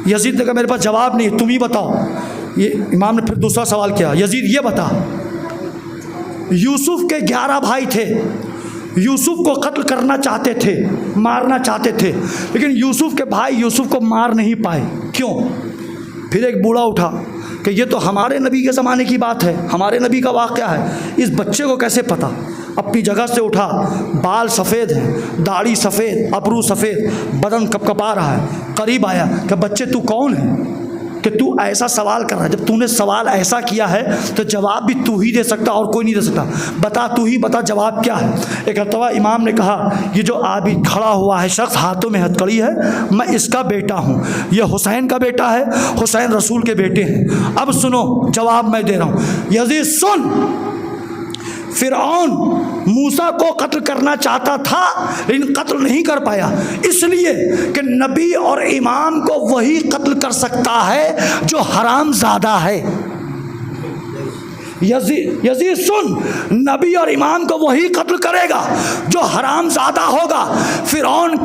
यजीद ने कहा मेरे पास जवाब नहीं, तुम ही बताओ। ये इमाम ने फिर दूसरा सवाल किया, यजीद ये बता, यूसुफ के 11 भाई थे, यूसुफ को कत्ल करना चाहते थे, मारना चाहते थे, लेकिन यूसुफ के भाई यूसुफ को मार नहीं पाए, क्यों? फिर एक बूढ़ा उठा कि ये तो हमारे नबी के ज़माने की बात है, हमारे नबी का वाक़या है, इस बच्चे को कैसे पता? अपनी जगह से उठा, बाल सफ़ेद हैं, दाढ़ी सफ़ेद, अबरू सफ़ेद, बदन कपकपा रहा है, करीब आया कि बच्चे तू कौन है कि तू ऐसा सवाल कर रहा है? जब तूने सवाल ऐसा किया है तो जवाब भी तू ही दे सकता और कोई नहीं दे सकता, बता, तू ही बता जवाब क्या है। एक मरतबा इमाम ने कहा, ये जो आदमी खड़ा हुआ है शख्स, हाथों में हथकड़ी है, मैं इसका बेटा हूँ, ये हुसैन का बेटा है, हुसैन रसूल के बेटे हैं। अब सुनो जवाब मैं दे रहा हूँ। यजीद सुन, फ़िरऔन मूसा को कत्ल करना चाहता था लेकिन कत्ल नहीं कर पाया, इसलिए कि नबी और इमाम को वही कत्ल कर सकता है जो हरामज़ादा है। यजीद सुन, नबी और इमाम को वही कत्ल करेगा जो हरामज़ादा होगा। फ़िरऔन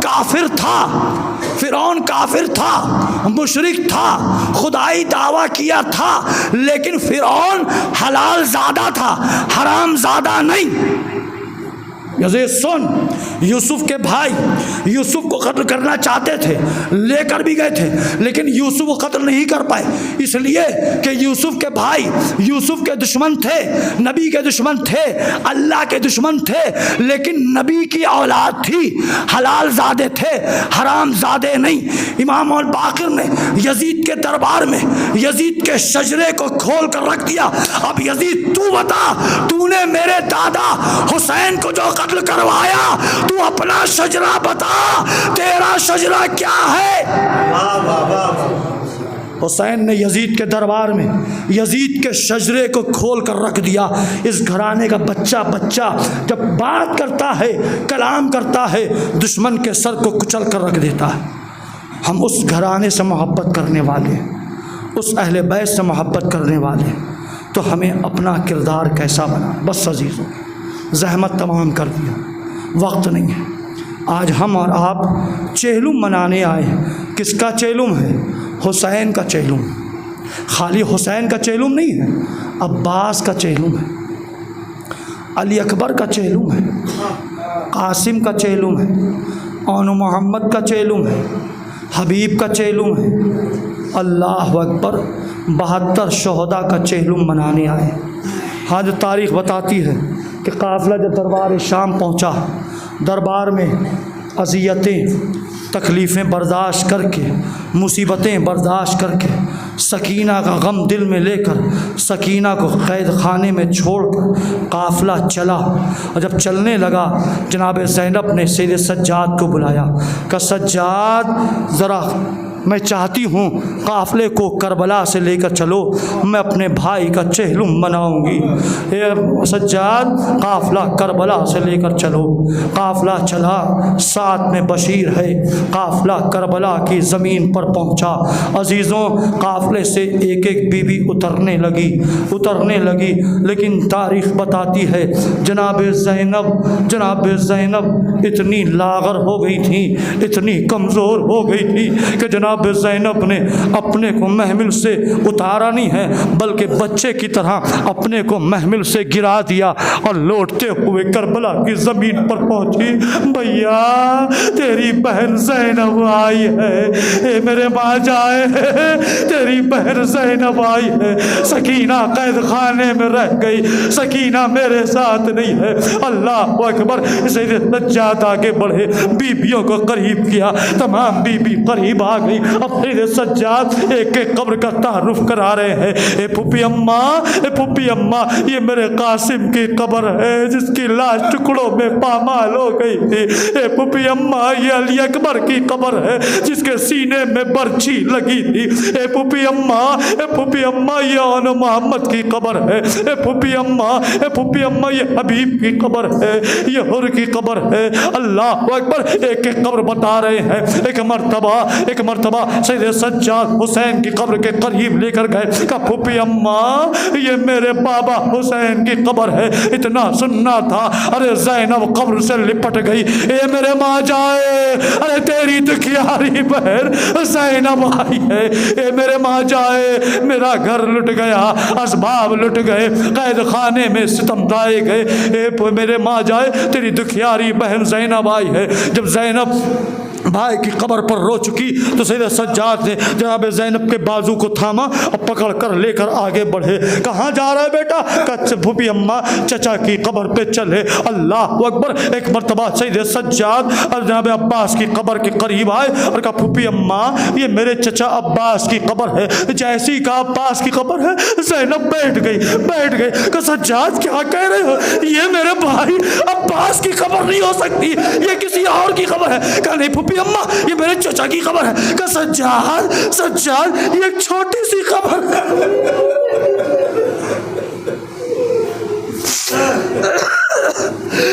काफिर था, मुशरिक था, खुदाई दावा किया था, लेकिन फ़िरऔन हलाल ज़ादा था, हराम ज़ादा नहीं। यजीद सुन, यूसुफ के भाई यूसुफ को कत्ल करना चाहते थे, लेकर भी गए थे, लेकिन यूसुफ को कत्ल नहीं कर पाए, इसलिए कि यूसुफ के भाई यूसुफ के दुश्मन थे, नबी के दुश्मन थे, अल्लाह के दुश्मन थे, लेकिन नबी की औलाद थी, हलाल ज़ादे थे, हराम ज़ादे नहीं। इमाम और बाक़िर ने यजीद के दरबार में यजीद के शजरे को खोल कर रख दिया। अब यजीद तू बता, तूने मेरे दादा हुसैन को जो कत्ल करवाया, तू अपना शजरा बता, तेरा शजरा क्या है? हुसैन ने यजीद के दरबार में यजीद के शजरे को खोल कर रख दिया। इस घराने का बच्चा जब बात करता है, कलाम करता है, दुश्मन के सर को कुचल कर रख देता है। हम उस घराने से मोहब्बत करने वाले, उस अहले बैत से मोहब्बत करने वाले, तो हमें अपना किरदार कैसा बना। बस अजीज़ों, ज़हमत तमाम कर दिया, वक्त नहीं है। आज हम और आप चेहलुम मनाने आए हैं। किसका चेहलुम है? हुसैन का चेहलुम। खाली हुसैन का चेहलुम नहीं है, अब्बास का चेहलुम है, अली अकबर का चेहलुम है, कासिम का चेहलुम है, औन मोहम्मद का चेहलुम है, हबीब का चेहलुम है। अल्लाह अकबर, 72 शहदा का चेहलुम मनाने आए। हाँ, जो तारीख़ बताती है कि काफ़िला जब दरबार शाम पहुँचा, दरबार में अज़ियतें तकलीफ़ें बर्दाश्त करके, मुसीबतें बर्दाश्त करके, सकीना का गम दिल में लेकर, सकीना को कैद खाने में छोड़कर काफ़िला चला। और जब चलने लगा, जनाब ज़ैनब ने सैयद सज्जाद को बुलाया, कहा सज्जाद ज़रा मैं चाहती हूँ काफ़िले को करबला से लेकर चलो, मैं अपने भाई का चेहलुम मनाऊँगी। सज्जाद, काफ़िला करबला से लेकर चलो। काफ़िला चला, साथ में बशीर है। काफ़िला करबला की ज़मीन पर पहुँचा। अज़ीज़ों, काफ़िले से एक एक बीबी उतरने लगी, लेकिन तारीख़ बताती है जनाब ज़ैनब इतनी लागर हो गई थी, इतनी कमज़ोर हो गई थी कि जनाब ज़ैनब ने अपने को महमिल से उतारा नहीं है, बल्कि बच्चे की तरह अपने को महमिल से गिरा दिया और लौटते हुए करबला की ज़मीन पर पहुंची। भैया, तेरी बहन ज़ैनब आई है, मेरे माँ जाए, तेरी बहन ज़ैनब आई है। सकीना कैद खाने में रह गई, सकीना मेरे साथ नहीं है। अल्लाह अकबर। सैयद सज्जाद आगे बढ़े, बीबियों को करीब किया, तमाम बीबी करीब आ गई। आई। अब फिर सज्जाद एक एक कब्र का तारुफ करा रहे हैं। ए फूफी अम्मा, ए फूफी अम्मा, ये मेरे कासिम की कब्र है जिसकी लाश टुकड़ों में पामाल हो गई थी। ए फूफी अम्मा, ये अली अकबर की कब्र है जिसके सीने में बर्छी लगी थी। ए फूफी अम्मा, ए फूफी अम्मा, ये आन मोहम्मद की कब्र है। ए फूफी अम्मा, ए फूफी अम्मा, ये हबीब की कब्र है, ये हुर की कब्र है। अल्लाह अकबर, एक एक कब्र बता रहे हैं। एक मर्तबा सैयद सज्जाद हुसैन की कब्र के करीब लेकर गए। कहा फूफी अम्मा, ये मेरे बाबा हुसैन की कब्र है। इतना सुनना था, अरे ज़ैनब कब्र से लिपट गई। ए मेरे माँ जाए, अरे तेरी दुखियारी बहन ज़ैनब आई है। ए मेरे माँ जाए, मेरा घर लुट गया, असबाब लुट गए, कैद खाने में सितम ढाए गए। ए मेरे माँ जाए, तेरी दुखियारी बहन ज़ैनब आई है। जब ज़ैनब भाई की कब्र पर रो चुकी तो सैयद सज्जाद ने जनाब ज़ैनब के बाजू को थामा और पकड़ कर लेकर आगे बढ़े। कहाँ जा रहा है बेटा? कच्छ फूफी अम्मा, चचा की कब्र पे चले। अल्लाह अकबर। एक मरतबा सैयद सज्जाद और जनाब अब्बास की कब्र के करीब आए और कहा फूफी अम्मा, ये मेरे चचा अब्बास की कब्र है। जैसी का अब्बास की कब्र है, ज़ैनब बैठ गई। कहा सज्जाद क्या कह रहे हो? ये मेरे भाई अब्बास की कब्र नहीं हो सकती, ये किसी और की कब्र है। कहा नहीं फूफी अम्मा, ये मेरे चचा की कब्र है। कहा सज्जाद, ये एक छोटी सी कब्र है।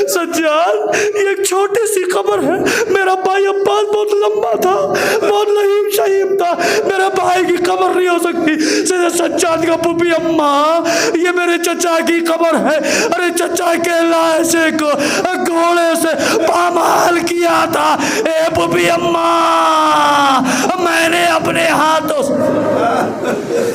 सज्जाद, ये एक छोटी सी कब्र है। मेरा भाई अब्बास बहुत लंबा था, बहुत लहीम शहीम था, मेरे भाई की कब्र नहीं हो सकती। सज्जाद का फूफी अम्मा, ये मेरे चचा की कब्र है। अरे चचा के लाशे को घोड़े से पामाल किया था। ए फूफी अम्मा, मैंने अपने हाथों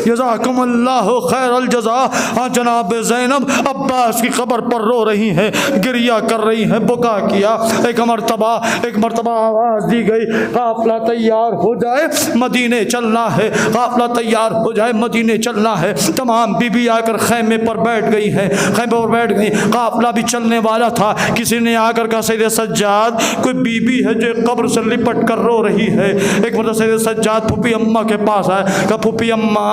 जज़ाकुमुल्लाहु खैरल जज़ा। हाँ जनाब ज़ैनब अब्बास की कब्र पर रो रही हैं, गिरिया कर रही हैं, बुका किया। एक मरतबा आवाज़ दी गई, काफ़िला तैयार हो जाए, मदीने चलना है। काफ़िला तैयार हो जाए, मदीने चलना है। तमाम बीबी आकर खैमे पर बैठ गई हैं, खैमे पर बैठ गई। काफ़िला भी चलने वाला था। किसी ने आकर कहा सैयद सज्जाद, कोई बीबी है जो कब्र से लिपट कर रो रही है। एक मतलब सैयद सज्जाद फूफी अम्मा के पास आए। कहा फूफी अम्मा,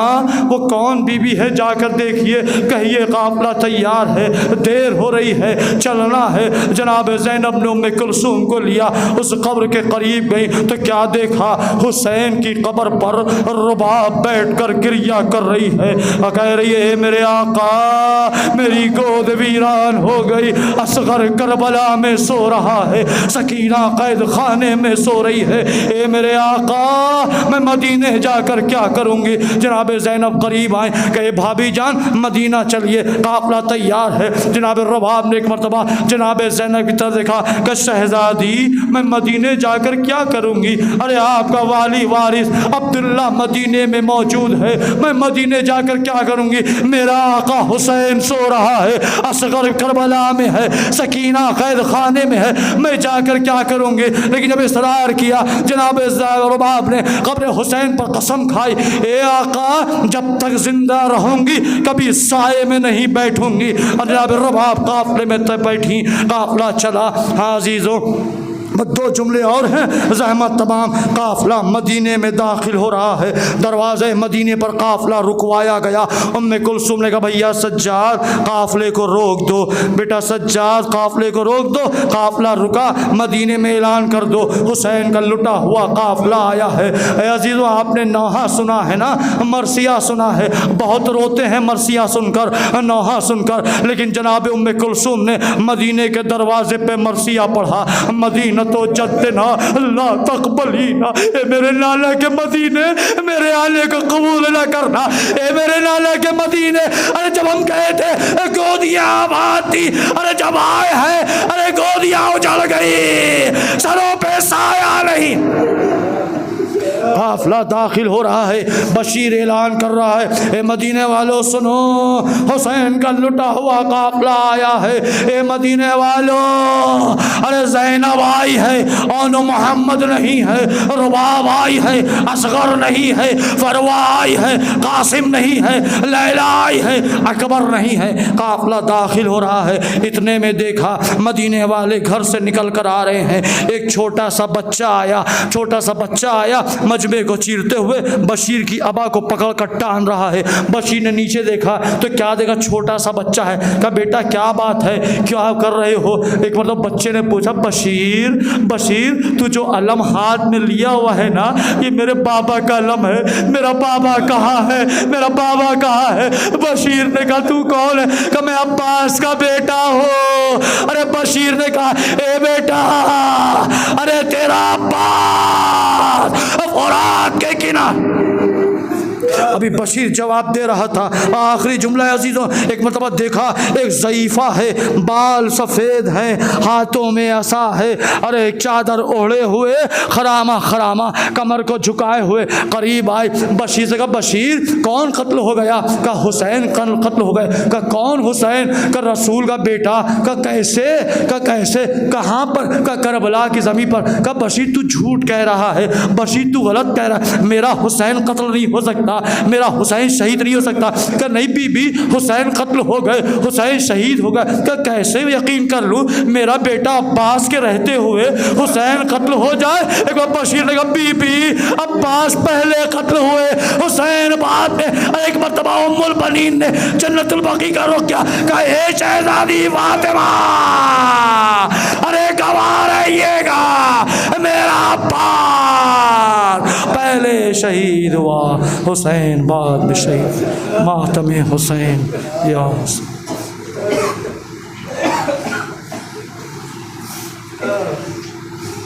वो कौन बीबी है, जाकर देखिए, कहिए काफ़िला तैयार है, देर हो रही है, चलना है। जनाब ज़ैनब ने उम्मे कुलसूम को लिया, उस कब्र के करीब गई तो क्या देखा, हुसैन की कब्र पर रुबाब बैठ कर गिरिया कर रही है। कह रही है मेरे आका, मेरी गोद वीरान हो गई, असगर करबला में सो रहा है, सकीना कैद खाने में सो रही है। ए मेरे आका, मैं मदीने जाकर क्या करूँगी? जनाब ज़ैनब करीब आए, कहे भाभी जान मदीना चलिए, काफ़िला तैयार है। जनाब रबाब ने एक मरतबा जनाब ज़ैनब की तरफ देखा, कि शहज़ादी मैं मदीने जाकर क्या करूँगी? अरे आपका वाली वारिस अब्दुल्ला मदीने में मौजूद है, मैं मदीने जाकर क्या करूँगी? मेरा आका हुसैन सो रहा है, असगर करबला में है, सकीना कैद खाने में है, मैं जाकर क्या करूँगी? लेकिन जब इसरार किया जनाब रबाब ने कब्र हुसैन पर कसम खाई, ए आका जब तक जिंदा रहूँगी कभी साए में नहीं बैठूँगी। और जनाब रबाब काफ़िले में तब बैठी, काफ़िला चला। हाँ अजीज़ों, दो जुमले और हैं, ज़हमत तमाम। काफ़िला मदीने में दाखिल हो रहा है, दरवाज़े मदीने पर काफ़िला रुकवाया गया। उम्मे कुलसूम ने कहा भैया सज्जाद काफ़िले को रोक दो, बेटा सज्जाद काफ़िले को रोक दो। काफ़िला रुका, मदीने में ऐलान कर दो हुसैन का लुटा हुआ काफ़िला आया है। अजीज़ों, आपने नौहा सुना है ना, मरसिया सुना है, बहुत रोते हैं मरसिया सुनकर, नौहा सुनकर, लेकिन जनाब उम्मे कुलसूम ने मदीने के दरवाजे पे मरसिया पढ़ा, मदीना तो जद्दना अल्लाह तकबलीना। ए मेरे नाला के मदीने मेरे आने को कबूल न करना। ए मेरे नाला के मदीने, अरे जब हम गए थे गोदियां आबाद थी, अरे जब आए हैं अरे गोदियां उजड़ गई, सरों पे साया नहीं। काफ़िला दाखिल हो रहा है, बशीर ऐलान कर रहा है, ए मदीने वालों सुनो, हुसैन का लुटा हुआ काफ़िला आया है। ए मदीने वालों, अरे ज़ैनब आई है, ओनो मोहम्मद नहीं है, रुबाब आई है, असगर नहीं है, फरवा आई है, कासिम नहीं है, लैला आई है, अकबर नहीं है। काफ़िला दाखिल हो रहा है। इतने में देखा मदीने वाले घर से निकल कर आ रहे हैं। एक छोटा सा बच्चा आया, मजमे को चीरते हुए बशीर की अबा को पकड़ कर टान रहा है। बशीर ने नीचे देखा तो क्या देखा, छोटा सा बच्चा है। कहा बेटा क्या बात है, क्या कर रहे हो? एक मतलब बच्चे ने पूछा, बशीर बशीर तू जो अलम हाथ में लिया हुआ है ना, ये मेरे बाबा का अलम है। मेरा बाबा कहाँ है, मेरा बाबा कहाँ है? बशीर ने कहा तू कौन है? कहा मैं अब्बास का बेटा हूँ। अरे बशीर ने कहा ए बेटा, अरे तेरा अब्बास फुरात के किनारे। अभी बशीर जवाब दे रहा था, आखिरी जुमला अजीजों, एक मतलब देखा एक ज़ईफ़ा है, बाल सफ़ेद हैं, हाथों में असा है, अरे चादर ओढ़े हुए, खरामा खरामा कमर को झुकाए हुए करीब आए। बशीर से कहा बशीर कौन कत्ल हो गया? का हुसैन कत्ल हो गए। का कौन हुसैन? का रसूल का बेटा। का कैसे? का कैसे? कहाँ पर? का करबला की ज़मीन पर। का बशीर तू झूठ कह रहा है, बशीर तू गलत कह रहा है, मेरा हुसैन कत्ल नहीं हो सकता, मेरा हुसैन शहीद नहीं हो सकता। क्या नहीं बीबी, हुसैन कत्ल हो गए, हुसैन शहीद हो गए। क्या कैसे यकीन कर लूँ मेरा बेटा अब्बास के रहते हुए हुसैन कत्ल हो जाए? एक बार बशीर ने कहा बीबी अब्बास पहले कत्ल हुए, हुसैन बाद में। एक मरतबा उम्मुल बनीन ने जन्नतुल बकी का रुख किया, कहा हे शहजादी फातिमा, अरे गवाह रहिएगा, मेरा अब्बास पहले शहीद हुआ, हुसैन बाद में शहीद। मातम हुसैन या